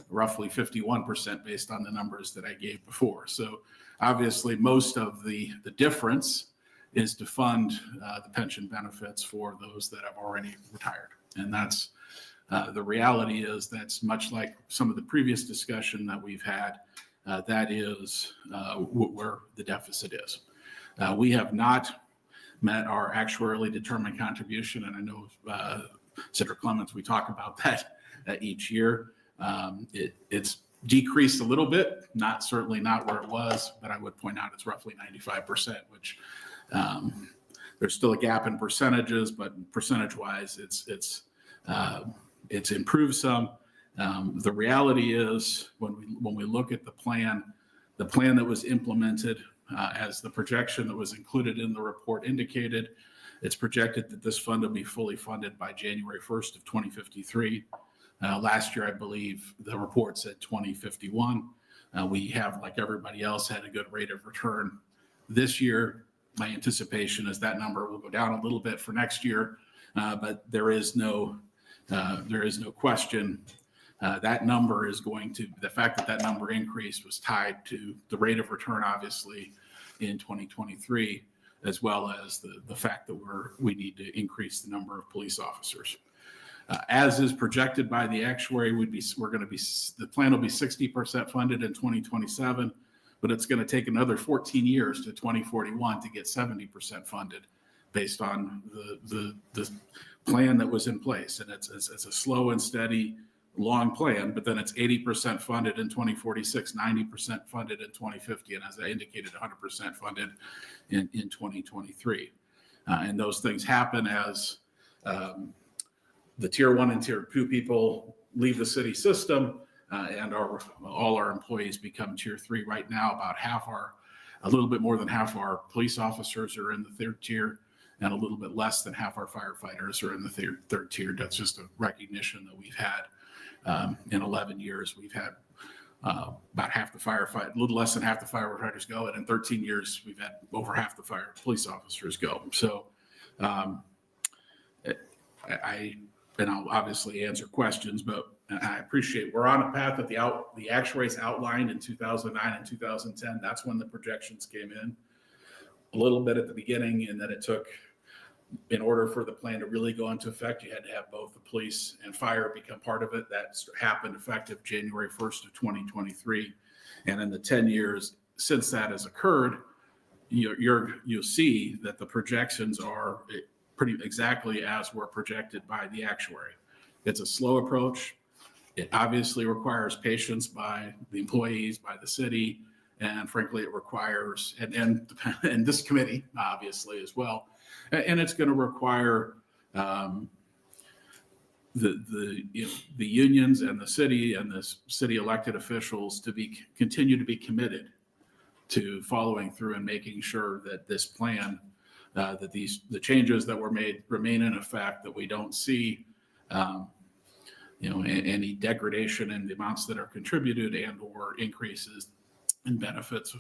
roughly 51% based on the numbers that I gave before. So obviously, most of the difference is to fund the pension benefits for those that have already retired. And that's the reality is that's much like some of the previous discussion that we've had. That is where the deficit is. We have not met our actuarially determined contribution, and I know Senator Clements, we talk about that each year. It's decreased a little bit, certainly not where it was, but I would point out it's roughly 95%, which there's still a gap in percentages, but percentage-wise, it's improved some. The reality is when we look at the plan that was implemented as the projection that was included in the report indicated, it's projected that this fund will be fully funded by January 1st of 2053. Last year, I believe the report said 2051. We have, like everybody else, had a good rate of return this year. My anticipation is that number will go down a little bit for next year, but there is no question that number is going to, the fact that that number increased was tied to the rate of return, obviously, in 2023, as well as the fact that we need to increase the number of police officers. As is projected by the actuary, the plan will be 60% funded in 2027, but it's going to take another 14 years to 2041 to get 70% funded based on the plan that was in place. And it's a slow and steady, long plan, but then it's 80% funded in 2046, 90% funded in 2050, and as I indicated, 100% funded in 2023. And those things happen as the tier 1 and tier 2 people leave the city system, and all our employees become tier 3. Right now, a little bit more than half our police officers are in the 3rd tier, and a little bit less than half our firefighters are in the 3rd tier. That's just a recognition that we've had in 11 years. We've had about half the firefighters, a little less than half the firefighters go, and in 13 years, we've had over half the police officers go. So I'll obviously answer questions, but I appreciate we're on a path that the actuaries outlined in 2009 and 2010. That's when the projections came in. A little bit at the beginning, and then it took, in order for the plan to really go into effect, you had to have both the police and fire become part of it. That happened effective January 1st of 2023. And in the 10 years since that has occurred, you'll see that the projections are pretty exactly as were projected by the actuary. It's a slow approach. It obviously requires patience by the employees, by the city, and frankly, it requires, and this committee, obviously, as well. And it's going to require the unions and the city and the city elected officials to continue to be committed to following through and making sure that this plan, that the changes that were made remain in effect, that we don't see any degradation in the amounts that are contributed and or increases in benefits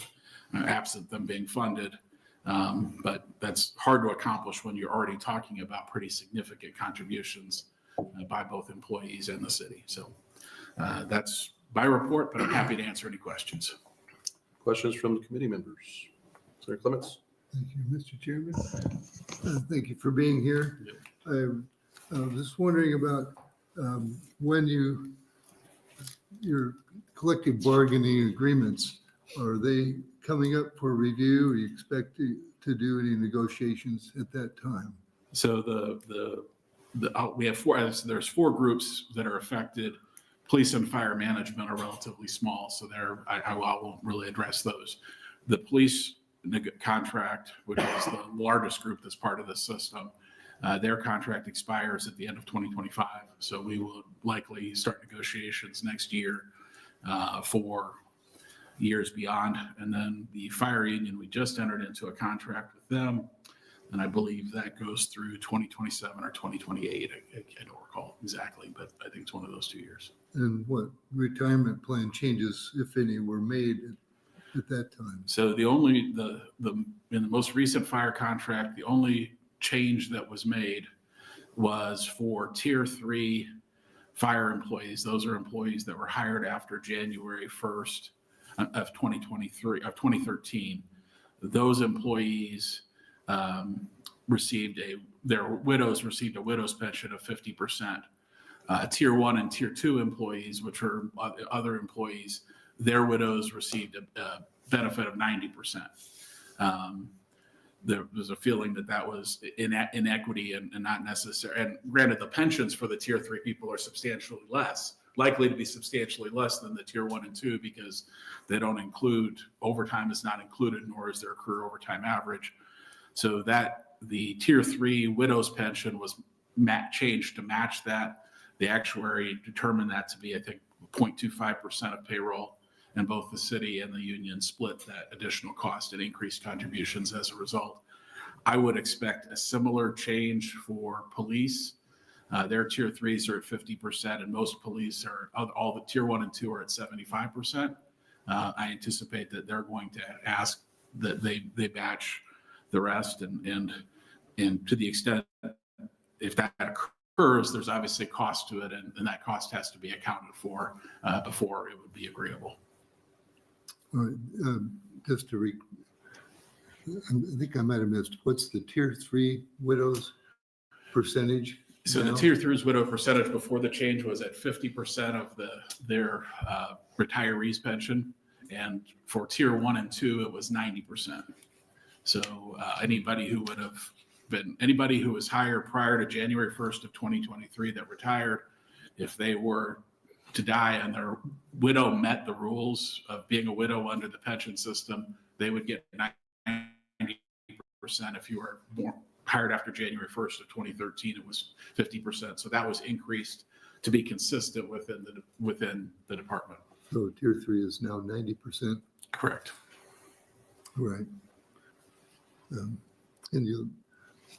absent them being funded. But that's hard to accomplish when you're already talking about pretty significant contributions by both employees and the city. So that's my report, but I'm happy to answer any questions. Questions from the committee members? Senator Clements? Thank you, Mr. Chairman. Thank you for being here. I'm just wondering about when your collective bargaining agreements, are they coming up for review? Are you expect to do any negotiations at that time? So we have there's 4 groups that are affected. Police and fire management are relatively small, so I won't really address those. The police contract, which is the largest group that's part of this system, their contract expires at the end of 2025. So we will likely start negotiations next year for years beyond. And then the fire union, we just entered into a contract with them, and I believe that goes through 2027 or 2028. I don't recall exactly, but I think it's one of those 2 years. And what retirement plan changes, if any, were made at that time? So the only, in the most recent fire contract, the only change that was made was for tier 3 fire employees. Those are employees that were hired after January 1st of 2013. Those employees their widows received a widow's pension of 50%. Tier 1 and tier 2 employees, which are other employees, their widows received a benefit of 90%. There was a feeling that was inequity and not necessary. And granted, the pensions for the tier 3 people are substantially less, likely to be substantially less than the tier 1 and 2 because they don't include, overtime is not included, nor is their career overtime average. So that the tier 3 widow's pension was changed to match that. The actuary determined that to be, I think, 0.25% of payroll, and both the city and the union split that additional cost and increased contributions as a result. I would expect a similar change for police. Their tier 3s are at 50%, and most police are, all the tier 1 and 2 are at 75%. I anticipate that they're going to ask that they match the rest, and to the extent if that occurs, there's obviously cost to it, and that cost has to be accounted for before it would be agreeable. All right, just to I think I might have missed, what's the tier 3 widows percentage? So now? the tier 3's widow percentage before the change was at 50% of their retirees pension, and for tier 1 and 2 it was 90%. So anybody who was hired prior to January 1st of 2023 that retired, if they were to die and their widow met the rules of being a widow under the pension system, they would get 90%. If you were hired after January 1st of 2013, it was 50%. So that was increased to be consistent within the department. So tier 3 is now 90%. Correct. Right. And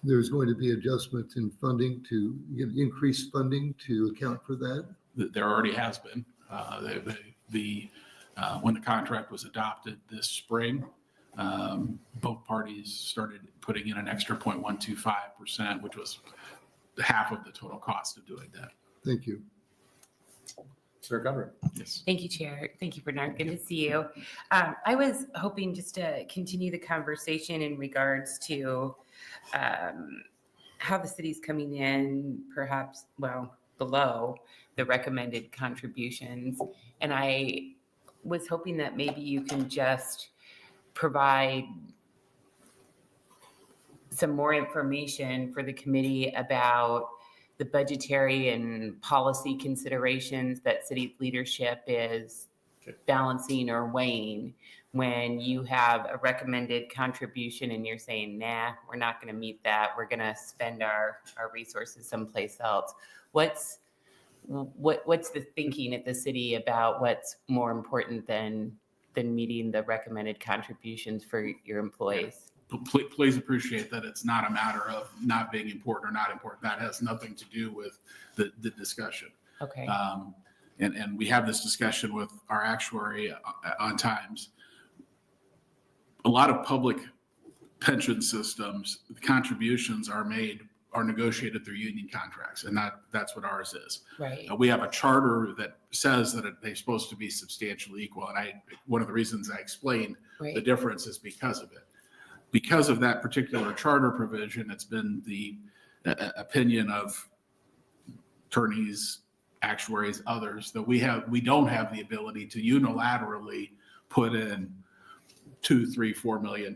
there's going to be adjustments in funding to increase funding to account for that? There already has been. When the contract was adopted this spring, both parties started putting in an extra 0.125%, which was half of the total cost of doing that. Thank you. Sarah Conrad. Yes. Thank you, Chair. Thank you, Bernard. Good to see you. I was hoping just to continue the conversation in regards to how the city's coming in, perhaps, below the recommended contributions. And I was hoping that maybe you can just provide some more information for the committee about the budgetary and policy considerations that city leadership is balancing or weighing when you have a recommended contribution and you're saying, nah, we're not going to meet that. We're going to spend our resources someplace else. What's the thinking at the city about what's more important than meeting the recommended contributions for your employees? Please appreciate that it's not a matter of not being important or not important. That has nothing to do with the discussion. Okay. And we have this discussion with our actuary on times. A lot of public pension systems, the contributions are negotiated through union contracts, and that's what ours is. Right. We have a charter that says that they're supposed to be substantially equal, and one of the reasons I explained the difference is because of it. Because of that particular charter provision, it's been the opinion of attorneys, actuaries, others, that we don't have the ability to unilaterally put in $2, $3, $4 million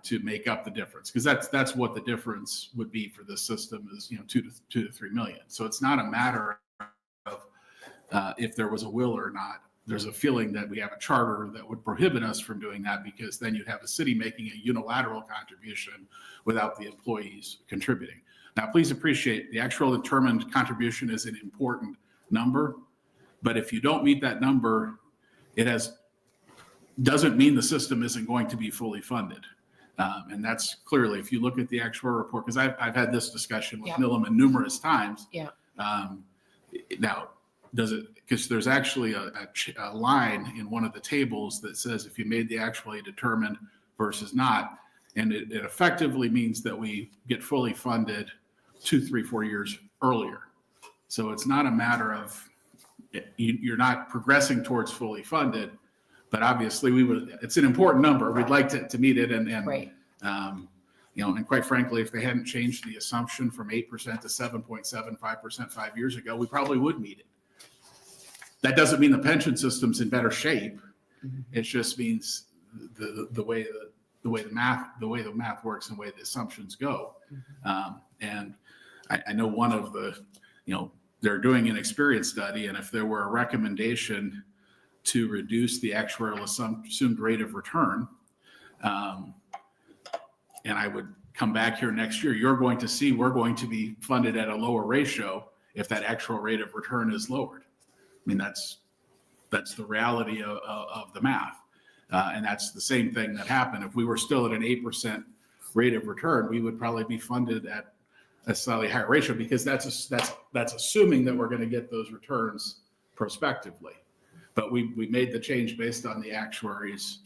to make up the difference, because that's what the difference would be for this system is, $2 to $3 million. So it's not a matter of if there was a will or not. there's a feeling that we have a charter that would prohibit us from doing that, because then you'd have the city making a unilateral contribution without the employees contributing. Now, please appreciate the actual determined contribution is an important number, but if you don't meet that number, doesn't mean the system isn't going to be fully funded. And that's clearly, if you look at the actual report, because I've had this discussion with Yeah. Milliman numerous times. Yeah. Now, because there's actually a line in one of the tables that says if you made the actually determined versus not, and it effectively means that we get fully funded 2, 3, 4 years earlier. So it's not a matter of, you're not progressing towards fully funded, but obviously it's an important number. We'd like to meet it and Right. And quite frankly, if they hadn't changed the assumption from 8% to 7.75% 5 years ago, we probably would meet it. That doesn't mean the pension system's in better shape. It just means the way the math works and the way the assumptions go. And I know one of they're doing an experience study, and if there were a recommendation to reduce the actuarial assumed rate of return, and I would come back here next year, you're going to see we're going to be funded at a lower ratio if that actual rate of return is lowered. I mean, that's the reality of the math. And that's the same thing that happened. If we were still at an 8% rate of return, we would probably be funded at a slightly higher ratio, because that's assuming that we're going to get those returns prospectively. But we made the change based on the actuary's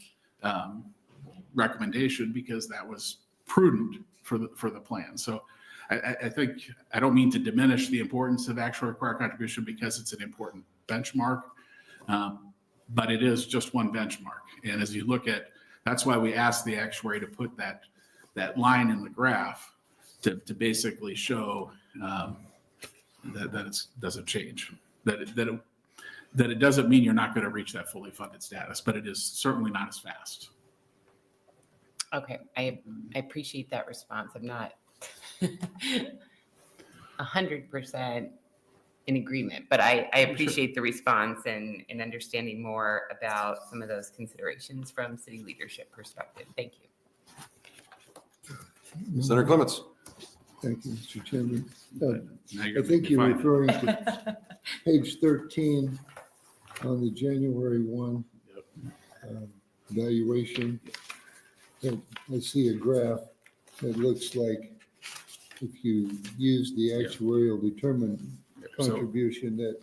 recommendation, because that was prudent for the plan. So I think, I don't mean to diminish the importance of actual required contribution, because it's an important benchmark, but it is just one benchmark. And as you look at, that's why we asked the actuary to put that line in the graph to basically show that it doesn't change, that it doesn't mean you're not going to reach that fully funded status, but it is certainly not as fast. Okay, I appreciate that response. I'm not 100% in agreement, but I appreciate the response and understanding more about some of those considerations from city leadership perspective. Thank you. Senator Clements. Thank you, Mr. Chairman. Now I you're think gonna be you're fine. referring to page 13 on the January 1 valuation. And I see a graph that looks like if you use the actuarial determined So contribution, that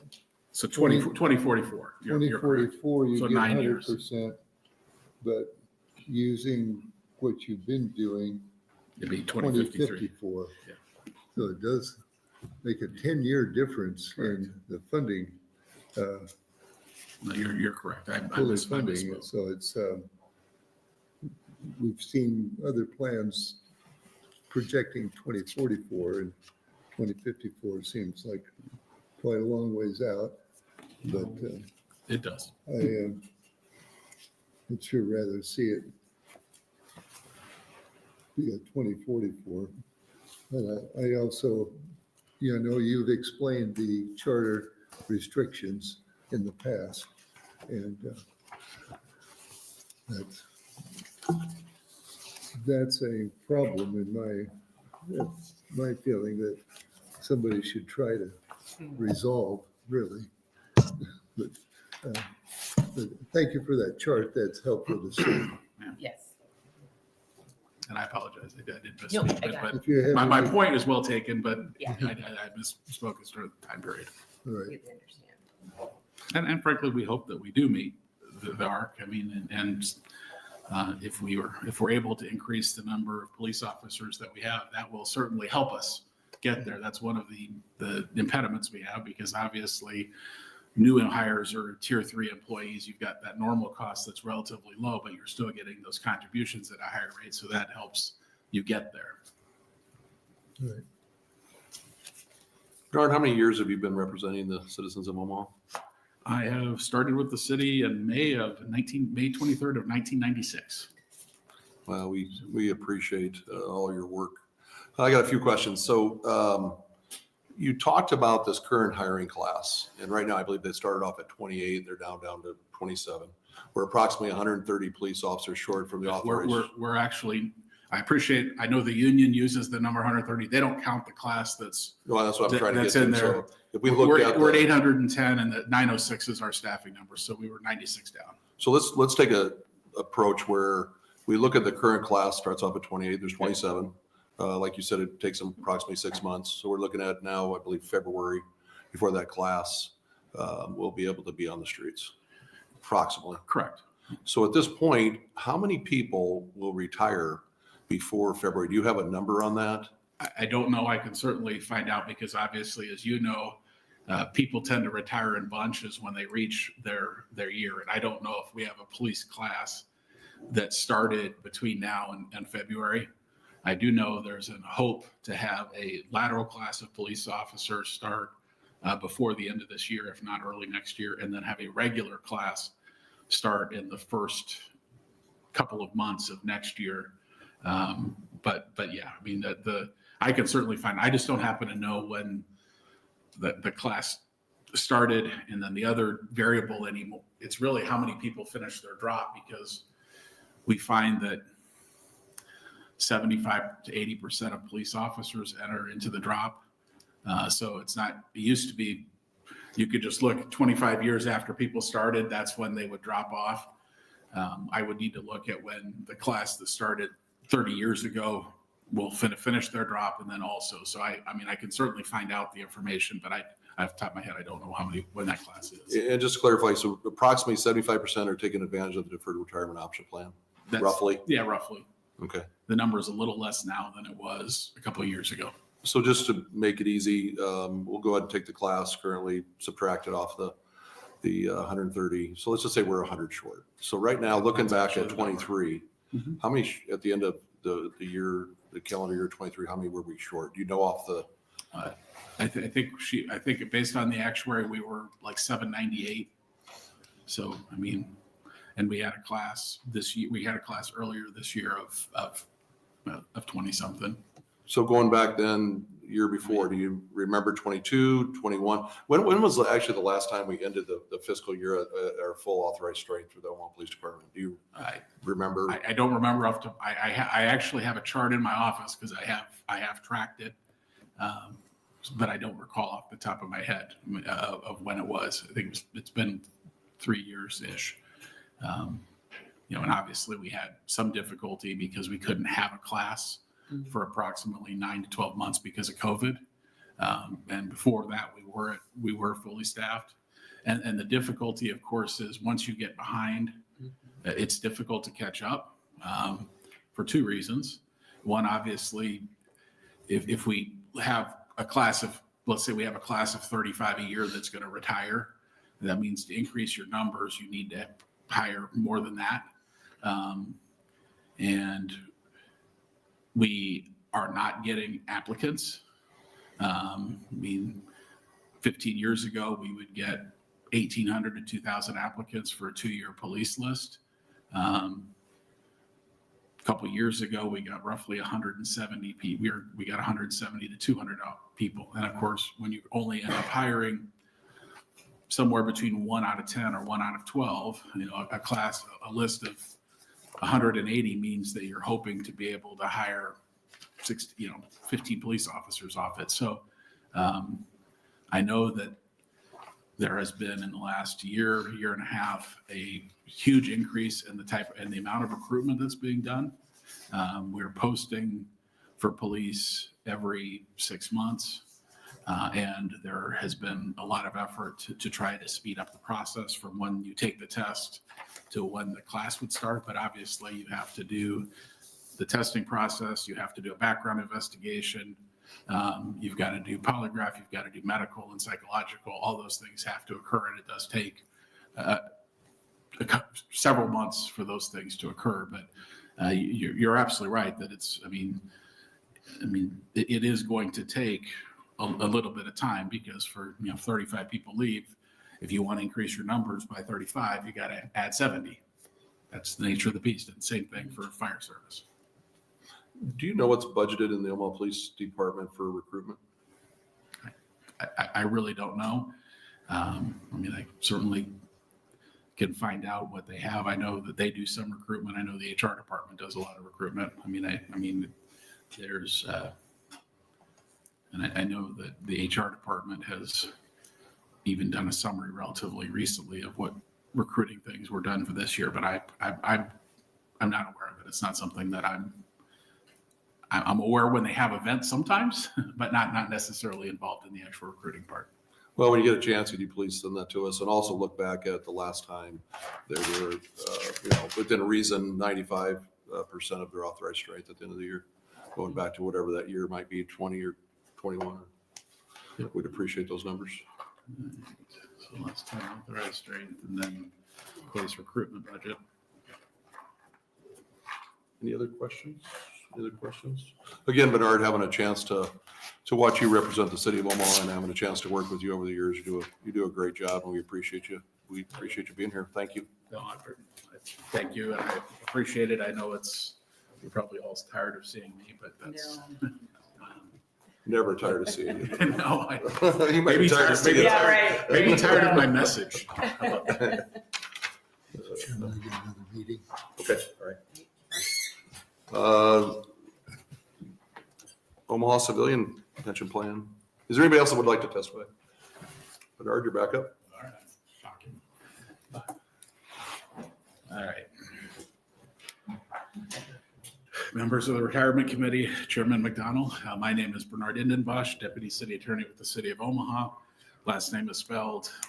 2044. You're correct. 2044, you So get 9 years. 100%. But using what you've been doing, It'd be 2053. 2054. Yeah. So it does make a 10-year difference in the funding, No, you're correct. I fully funding. misspoke. So it's, we've seen other plans projecting 2044, and 2054 seems like quite a long ways out. But It does. I'd sure rather see it be a 2044. And I also, you've explained the charter restrictions in the past, and that's a problem in my feeling that somebody should try to resolve, really. But thank you for that chart. That's helpful to see. Yes. And I apologize. I did No, misspeak, I got but If you have my any- point is well taken, but Yeah. I misspoke during the time period. all right. Completely understand. And frankly, we hope that we do meet the ARC. I mean, if we're able to increase the number of police officers that we have, that will certainly help us get there. That's one of the impediments we have, because obviously new hires are tier 3 employees. You've got that normal cost that's relatively low, but you're still getting those contributions at a higher rate. So that helps you get there. All right. Bernard, how many years have you been representing the citizens of Omaha? I have started with the city in May 23rd of 1996. Well, we appreciate all your work. I got a few questions. So you talked about this current hiring class, and right now I believe they started off at 28. They're down to 27. We're approximately 130 police officers short from the authorized. We're actually, I know the union uses the number 130. They don't count the class that's No, that's what I'm trying to get that's to. in there. So if we look at we're at 810 and the 906 is our staffing number. So we were 96 down. So let's take a approach where we look at the current class, starts off at 28, there's 27. Like you said, it takes them approximately 6 months. So we're looking at now, I believe, February before that class will be able to be on the streets, approximately. Correct. So at this point, how many people will retire before February? Do you have a number on that? I don't know. I can certainly find out because obviously, as you know, people tend to retire in bunches when they reach their year. And I don't know if we have a police class that started between now and February. I do know there's a hope to have a lateral class of police officers start before the end of this year, if not early next year, and then have a regular class start in the first couple of months of next year. But yeah, I mean, I can certainly find, I just don't happen to know when the class started. And then the other variable anymore, it's really how many people finish their drop, because we find that 75 to 80% of police officers enter into the drop. So it's not, it used to be, you could just look 25 years after people started, that's when they would drop off. I would need to look at when the class that started 30 years ago will finish their drop, and then also. So I mean, I can certainly find out the information, but off the top of my head, I don't know when that class is. And just to clarify, so approximately 75% are taking advantage of the deferred retirement option plan, roughly? Yeah, roughly. Okay. The number is a little less now than it was a couple of years ago. So just to make it easy, we'll go ahead and take the class currently, subtract it off the 130. So let's just say we're 100 short. So right now, looking back at 23, how many at the end of the year, the calendar year 23, how many were we short? Do you know off the? I think based on the actuary, we were like 798. So I mean, and we had a class this year. We had a class earlier this year of 20 something. So going back then, year before, do you remember 22, 21? When was actually the last time we ended the fiscal year at our full authorized strength for the Omaha Police Department? Do you remember? I don't remember off the. I actually have a chart in my office because I have tracked it, but I don't recall off the top of my head of when it was. I think it's been 3 years ish. And obviously we had some difficulty because we couldn't have a class for approximately 9 to 12 months because of COVID. And before that, we were fully staffed. And the difficulty, of course, is once you get behind, it's difficult to catch up for two reasons. One, obviously, if we have a class of, let's say we have a class of 35 a year that's going to retire, that means to increase your numbers, you need to hire more than that. And we are not getting applicants. I mean, 15 years ago, we would get 1,800 to 2,000 applicants for a 2-year police list. A couple of years ago, we got roughly 170 people. We got 170 to 200 people. And of course, when you only end up hiring somewhere between 1 out of 10 or 1 out of 12, a list of 180 means that you're hoping to be able to hire 15 police officers off it. So I know that there has been in the last year and a half, a huge increase in the amount of recruitment that's being done. We're posting for police every 6 months. And there has been a lot of effort to try to speed up the process from when you take the test to when the class would start. But obviously you have to do the testing process. You have to do a background investigation. You've got to do polygraph. You've got to do medical and psychological. All those things have to occur. And it does take several months for those things to occur. But you're absolutely right that it is going to take a little bit of time, because for 35 people leave, if you want to increase your numbers by 35, you got to add 70. That's the nature of the beast. And same thing for fire service. Do you know what's budgeted in the Omaha Police Department for recruitment? I really don't know. I certainly can find out what they have. I know that they do some recruitment. I know the HR department does a lot of recruitment. I mean, there's, and I know that the HR department has even done a summary relatively recently of what recruiting things were done for this year, but I'm not aware of it. It's not something that I'm aware when they have events sometimes, but not necessarily involved in the actual recruiting part. Well, when you get a chance, could you please send that to us, and also look back at the last time they were, within reason, 95% of their authorized strength at the end of the year, going back to whatever that year might be, 20 or 21. We'd appreciate those numbers. So last time authorized strength, and then police recruitment budget. Any other questions? Any other questions? Again, Bernard, having a chance to watch you represent the city of Omaha and having a chance to work with you over the years, you do a great job, and we appreciate you. We appreciate you being here. Thank you. No, thank you, and I appreciate it. I know you're probably all tired of seeing me, but that's. Never tired of seeing you. No, You might be tired of seeing maybe it. tired, maybe tired of my message. How about that? Chairman, I get another meeting. Okay, all right. Omaha Civilian Pension Plan. Is there anybody else that would like to testify? Bernard, you're back up. All right. Shocking. All right. Members of the Retirement Committee, Chairman McDonnell, my name is Bernard Indenbosch, Deputy City Attorney with the City of Omaha. Last name is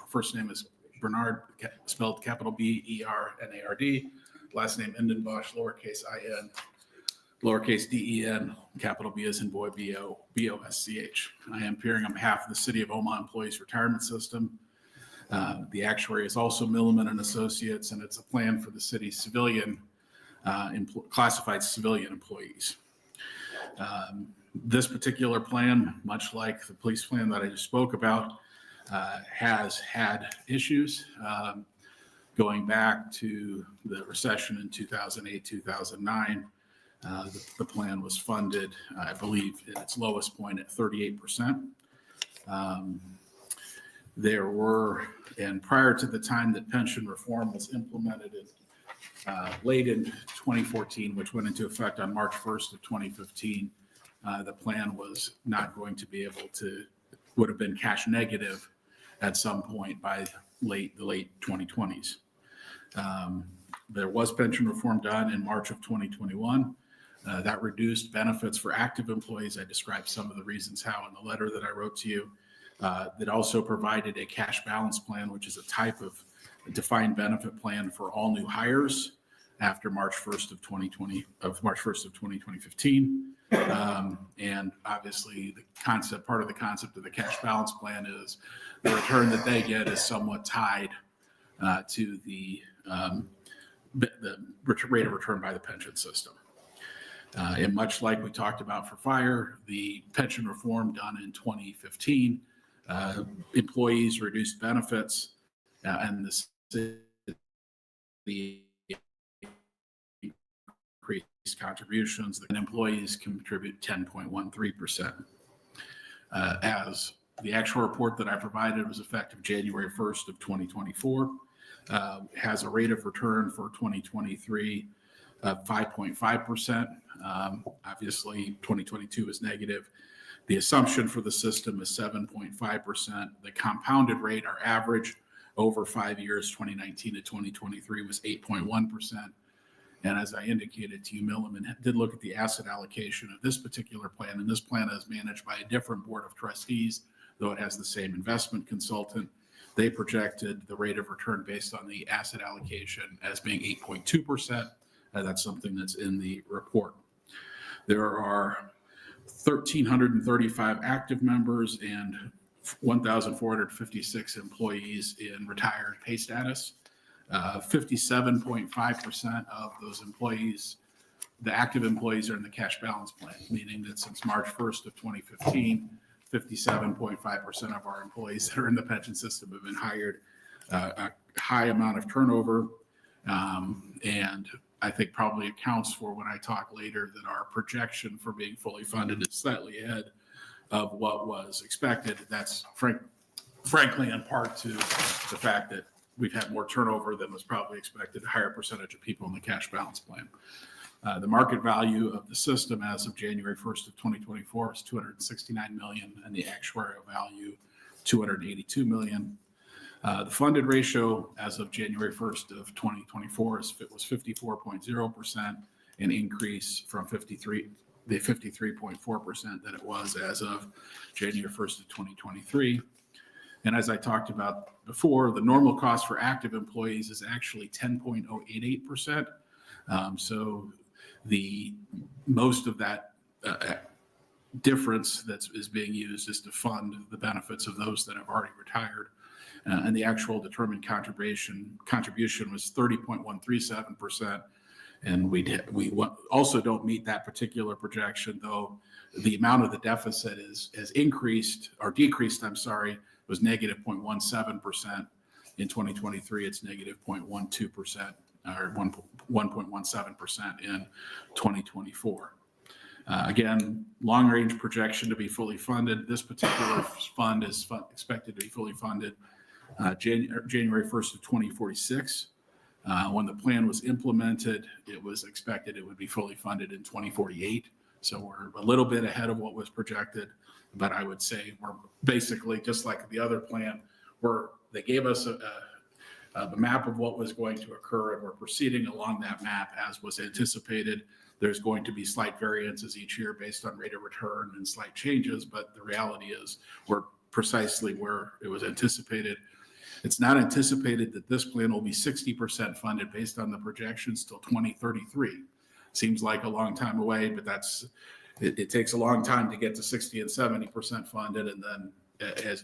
first name is Bernard, spelled capital B-E-R-N-A-R-D. Last name Indenbosch, lowercase I-N, lowercase D-E-N, capital B as in boy, B-O-S-C-H. I am appearing on behalf of the City of Omaha Employees Retirement System. The actuary is also Milliman and Associates, and it's a plan for the city's civilian classified civilian employees. This particular plan, much like the police plan that I just spoke about, has had issues going back to the recession in 2008, 2009. The plan was funded, I believe, at its lowest point at 38%. There were, and prior to the time that pension reform was implemented late in 2014, which went into effect on March 1st of 2015, the plan was not going to be able to, would have been cash negative at some point by the late 2020s. There was pension reform done in March of 2021. That reduced benefits for active employees. I described some of the reasons how in the letter that I wrote to you. That also provided a cash balance plan, which is a type of defined benefit plan for all new hires after March 1st of 2015. And obviously part of the concept of the cash balance plan is the return that they get is somewhat tied to the rate of return by the pension system. And much like we talked about for fire, the pension reform done in 2015, employees reduced benefits and the increased contributions, and employees contribute 10.13%. As the actual report that I provided was effective January 1st of 2024, has a rate of return for 2023 of 5.5%. Obviously, 2022 is negative. The assumption for the system is 7.5%. The compounded rate, our average over 5 years, 2019 to 2023, was 8.1%. And as I indicated to you, Milliman did look at the asset allocation of this particular plan, and this plan is managed by a different board of trustees, though it has the same investment consultant. They projected the rate of return based on the asset allocation as being 8.2%. That's something that's in the report. There are 1,335 active members and 1,456 employees in retired pay status. 57.5% of those employees, the active employees, are in the cash balance plan, meaning that since March 1st of 2015, 57.5% of our employees that are in the pension system have been hired. A high amount of turnover, and I think probably accounts for when I talk later that our projection for being fully funded is slightly ahead of what was expected. That's frankly in part to the fact that we've had more turnover than was probably expected, a higher percentage of people in the cash balance plan. The market value of the system as of January 1st of 2024 is $269 million, and the actuarial value, $282 million. The funded ratio as of January 1st of 2024 was 54.0%, an increase from the 53.4% that it was as of January 1st of 2023. And as I talked about before, the normal cost for active employees is actually 10.088%. So the most of that difference that is being used is to fund the benefits of those that have already retired. And the actual determined contribution was 30.137%. And we also don't meet that particular projection, though the amount of the deficit has increased or decreased, was negative 0.17%. In 2023, it's negative 0.12%. Or 1.17% in 2024. Again, long-range projection to be fully funded. This particular fund is expected to be fully funded January 1st of 2046. When the plan was implemented, it was expected it would be fully funded in 2048. So we're a little bit ahead of what was projected, but I would say we're basically just like the other plan, where they gave us the map of what was going to occur, and we're proceeding along that map as was anticipated. There's going to be slight variances each year based on rate of return and slight changes, but the reality is we're precisely where it was anticipated. It's not anticipated that this plan will be 60% funded based on the projections till 2033. Seems like a long time away, but it takes a long time to get to 60 and 70% funded, and then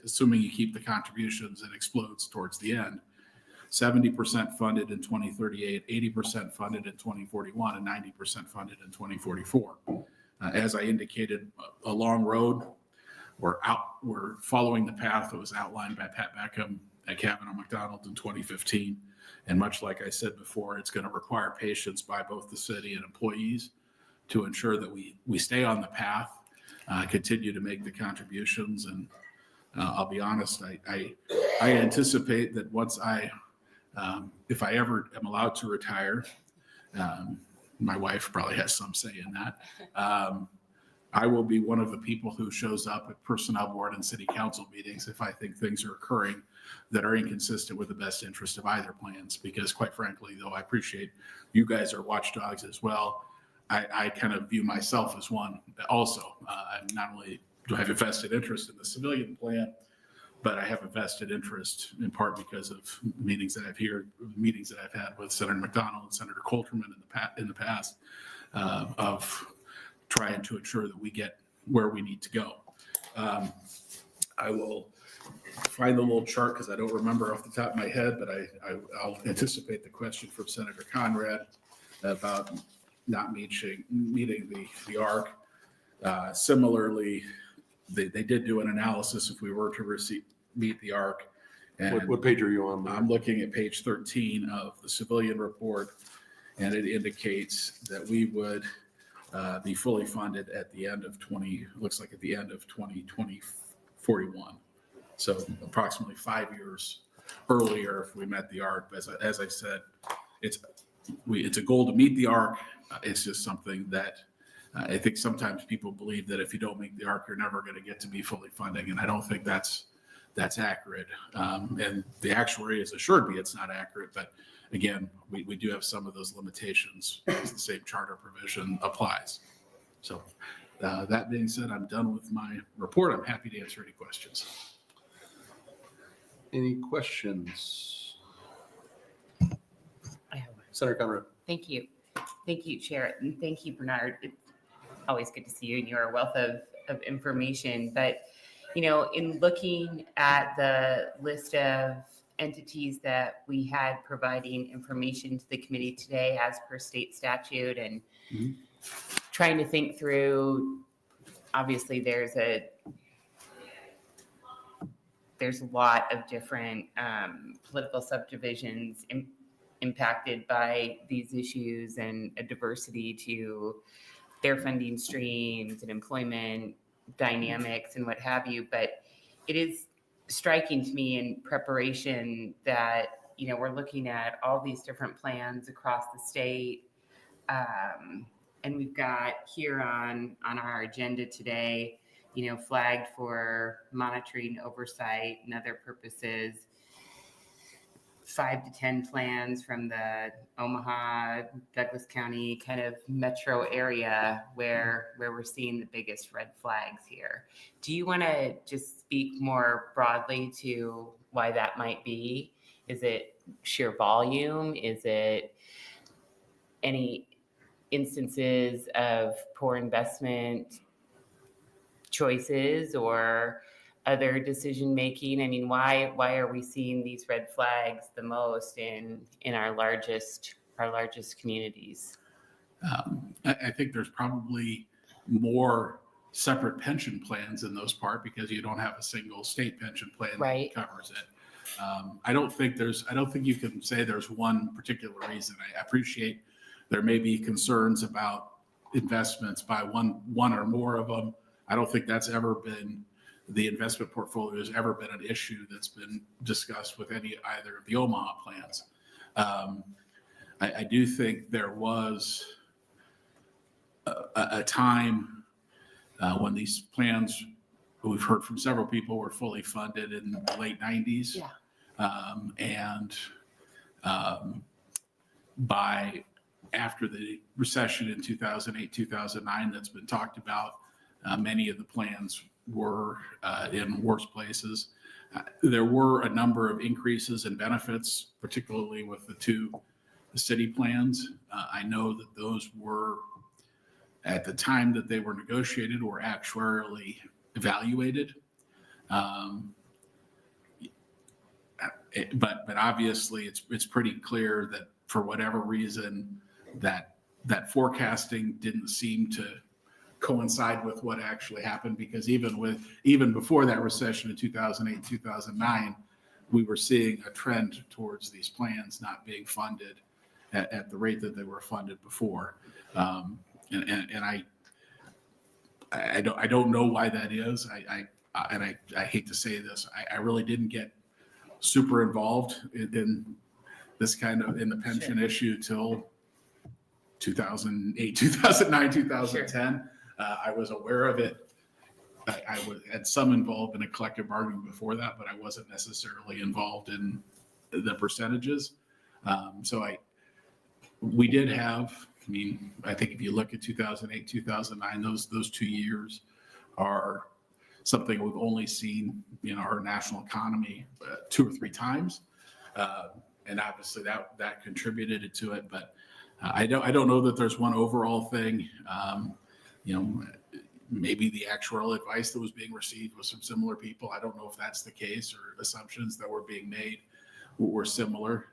assuming you keep the contributions, it explodes towards the end. 70% funded in 2038, 80% funded in 2041, and 90% funded in 2044. As I indicated, a long road. We're following the path that was outlined by Pat Beckham at Kavanaugh McDonald in 2015. And much like I said before, it's going to require patience by both the city and employees to ensure that we stay on the path, continue to make the contributions. And I'll be honest, I anticipate that once if I ever am allowed to retire, my wife probably has some say in that. I will be one of the people who shows up at personnel board and city council meetings if I think things are occurring that are inconsistent with the best interest of either plans. Because quite frankly, though I appreciate you guys are watchdogs as well, I kind of view myself as one also. Not only do I have a vested interest in the civilian plan, but I have a vested interest in part because of meetings that I've had with Senator McDonnell and Senator Coulterman in the past of trying to ensure that we get where we need to go. I will find the little chart because I don't remember off the top of my head, but I'll anticipate the question from Senator Conrad about not meeting the ARC. Similarly, they did do an analysis if we were to meet the ARC. And What page are you on? I'm looking at page 13 of the civilian report, and it indicates that we would be fully funded at the end of 2041. So approximately 5 years earlier if we met the ARC. As I said, it's a goal to meet the ARC. It's just something that I think sometimes people believe that if you don't meet the ARC, you're never going to get to be fully funding. And I don't think that's accurate. And the actuary has assured me it's not accurate. But again, we do have some of those limitations because the same charter provision applies. So that being said, I'm done with my report. I'm happy to answer any questions. Any questions? I have one. Senator Conrad. Thank you. Thank you, Chair. And thank you, Bernard. It's always good to see you, and you're a wealth of information. But, in looking at the list of entities that we had providing information to the committee today as per state statute and trying to think through, obviously there's a lot of different political subdivisions impacted by these issues and a diversity to their funding streams and employment dynamics and what have you. But it is striking to me in preparation that, we're looking at all these different plans across the state. And we've got here on our agenda today, flagged for monitoring, oversight, and other purposes, 5 to 10 plans from the Omaha, Douglas County kind of metro area where we're seeing the biggest red flags here. Do you want to just speak more broadly to why that might be? Is it sheer volume? Is it any instances of poor investment choices or other decision making? I mean, why are we seeing these red flags the most in our largest communities? I think there's probably more separate pension plans in those part because you don't have a single state pension plan Right. that covers it. I don't think you can say there's one particular reason. I appreciate there may be concerns about investments by one or more of them. I don't think that's ever been, the investment portfolio has ever been an issue that's been discussed with either of the Omaha plans. I do think there was a time when these plans, we've heard from several people, were fully funded in the late 90s. Yeah. After the recession in 2008, 2009 that's been talked about, many of the plans were in worse places. There were a number of increases in benefits, particularly with the city plans. I know that those were, at the time that they were negotiated, were actuarially evaluated. But obviously it's pretty clear that for whatever reason that forecasting didn't seem to coincide with what actually happened, because even before that recession in 2008, 2009, we were seeing a trend towards these plans not being funded at the rate that they were funded before. And I don't know why that is. I hate to say this, I really didn't get super involved in this kind of, in the pension issue till 2008, 2009, 2010. I was aware of it. I had some involved in a collective bargaining before that, but I wasn't necessarily involved in the percentages. We did have, I think if you look at 2008, 2009, those 2 years are something we've only seen in our national economy 2 or 3 times. And obviously that contributed to it, but I don't know that there's one overall thing. Maybe the actuarial advice that was being received was from similar people. I don't know if that's the case, or assumptions that were being made were similar.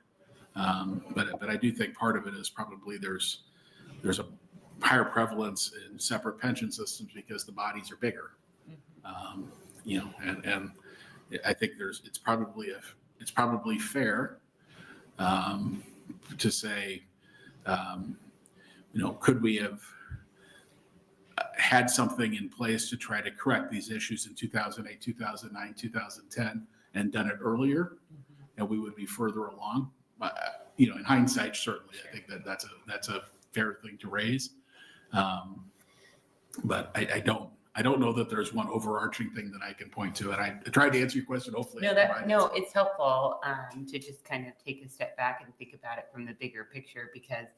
But I do think part of it is probably there's a higher prevalence in separate pension systems because the bodies are bigger. And I think it's probably fair to say, could we have had something in place to try to correct these issues in 2008, 2009, 2010, and done it earlier, and we would be further along. In hindsight, certainly, I think that's a fair thing to raise. But I don't know that there's one overarching thing that I can point to. And I tried to answer your question. Hopefully, It's helpful to just kind of take a step back and think about it from the bigger picture, because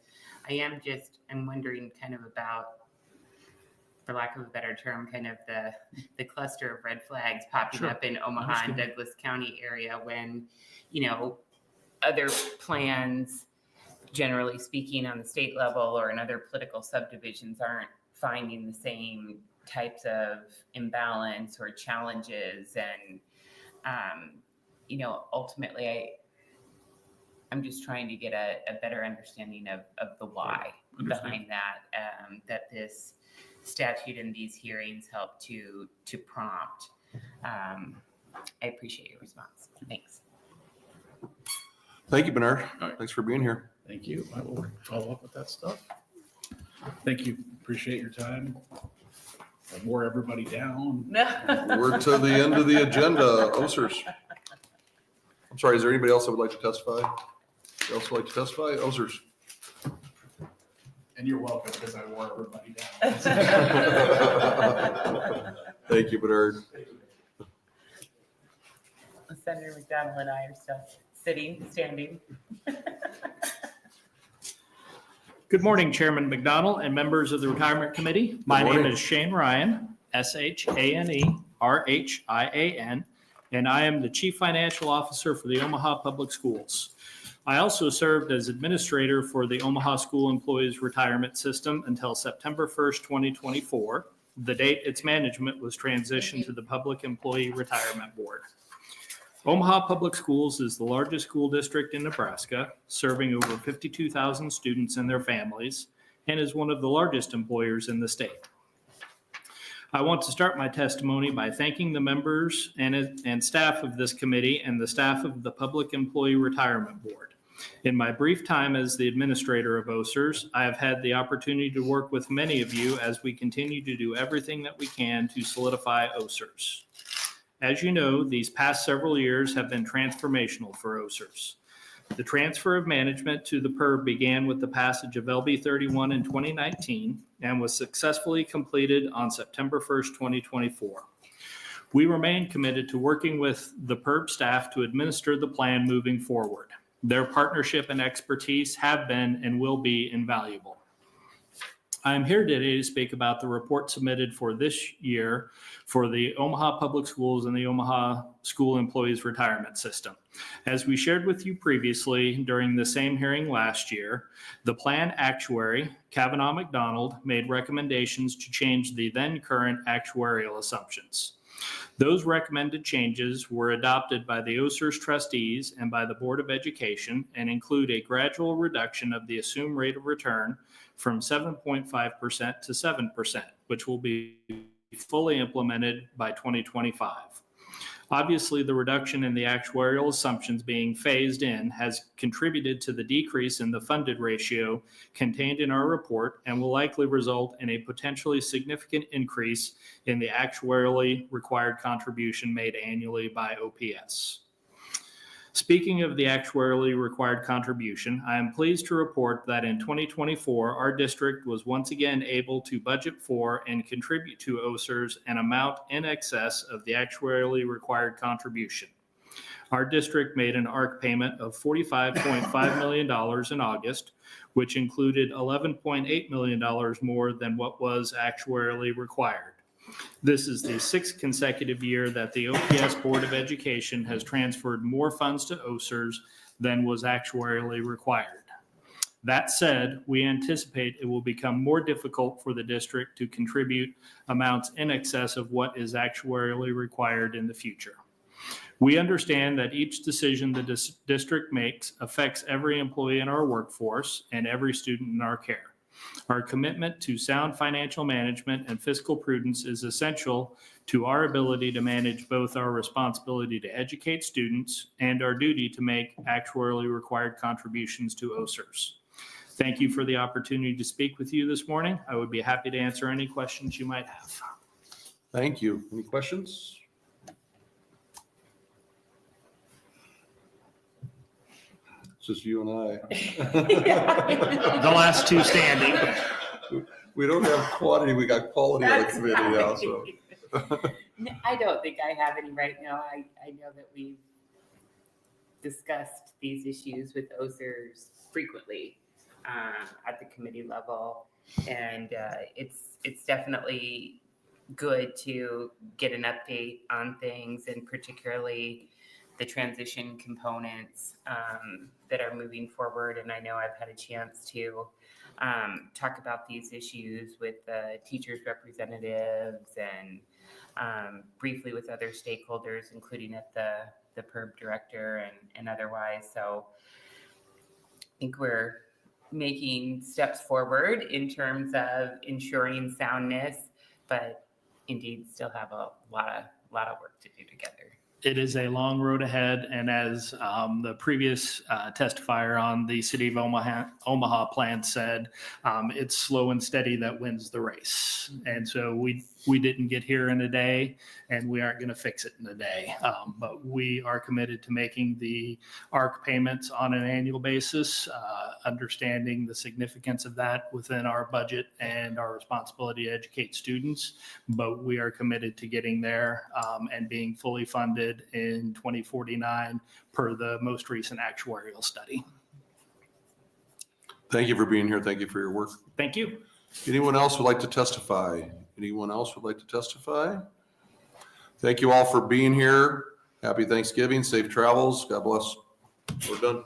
I'm wondering kind of about, for lack of a better term, kind of the cluster of red flags popping up in Omaha and Douglas County area when, other plans, generally speaking, on the state level or in other political subdivisions aren't finding the same types of imbalance or challenges. And, ultimately I'm just trying to get a better understanding of the why behind that this statute and these hearings help to prompt. I appreciate your response. Thanks. Thank you, Bernard. All right. Thanks for being here. Thank you. I will follow up with that stuff. Thank you. Appreciate your time. I wore everybody down. We're to the end of the agenda. Osers. I'm sorry, is there anybody else that would like to testify? Anybody else would like to testify? Osers? And you're welcome, because I wore everybody down. Thank you, Bernard. Senator McDonnell and I are still standing. Good morning, Chairman McDonnell and members of the Retirement Committee. My name morning. is Shane Ryan, ShaneRhian, and I am the Chief Financial Officer for the Omaha Public Schools. I also served as administrator for the Omaha School Employees Retirement System until September 1st, 2024, the date its management was transitioned to the Public Employee Retirement Board. Omaha Public Schools is the largest school district in Nebraska, serving over 52,000 students and their families, and is one of the largest employers in the state. I want to start my testimony by thanking the members and staff of this committee and the staff of the Public Employee Retirement Board. In my brief time as the administrator of OSERS, I have had the opportunity to work with many of you as we continue to do everything that we can to solidify OSERS. As you know, these past several years have been transformational for OSERS. The transfer of management to the PERB began with the passage of LB 31 in 2019 and was successfully completed on September 1st, 2024. We remain committed to working with the PERB staff to administer the plan moving forward. Their partnership and expertise have been and will be invaluable. I am here today to speak about the report submitted for this year for the Omaha Public Schools and the Omaha School Employees Retirement System. As we shared with you previously during the same hearing last year, the plan actuary, Kavanaugh McDonald, made recommendations to change the then current actuarial assumptions. Those recommended changes were adopted by the OSERS trustees and by the Board of Education and include a gradual reduction of the assumed rate of return from 7.5% to 7%, which will be fully implemented by 2025. Obviously, the reduction in the actuarial assumptions being phased in has contributed to the decrease in the funded ratio contained in our report and will likely result in a potentially significant increase in the actuarially required contribution made annually by OPS. Speaking of the actuarially required contribution, I am pleased to report that in 2024, our district was once again able to budget for and contribute to OSERS an amount in excess of the actuarially required contribution. Our district made an ARC payment of $45.5 million in August, which included $11.8 million more than what was actuarially required. This is the sixth consecutive year that the OPS Board of Education has transferred more funds to OSERS than was actuarially required. That said, we anticipate it will become more difficult for the district to contribute amounts in excess of what is actuarially required in the future. We understand that each decision the district makes affects every employee in our workforce and every student in our care. Our commitment to sound financial management and fiscal prudence is essential to our ability to manage both our responsibility to educate students and our duty to make actuarially required contributions to OSERS. Thank you for the opportunity to speak with you this morning. I would be happy to answer any questions you might have. Thank you. Any questions? It's just you and I. The last two standing. We don't have quantity, we got quality on the That's committee now, so. No, I don't think I have any right now. I know that we've discussed these issues with OSERS frequently at the committee level. And it's definitely good to get an update on things, and particularly the transition components that are moving forward. And I know I've had a chance to talk about these issues with the teachers' representatives and briefly with other stakeholders, including at the PERB director and otherwise. So I think we're making steps forward in terms of ensuring soundness, but indeed still have a lot of work to do together. It is a long road ahead, and as the previous testifier on the City of Omaha plan said, it's slow and steady that wins the race. And so we we didn't get here in a day, and we aren't going to fix it in a day. But we are committed to making the ARC payments on an annual basis, understanding the significance of that within our budget and our responsibility to educate students. But we are committed to getting there and being fully funded in 2049 per the most recent actuarial study. Thank you for being here. Thank you for your work. Thank you. Anyone else would like to testify? Anyone else would like to testify? Thank you all for being here. Happy Thanksgiving, safe travels. God bless. We're done.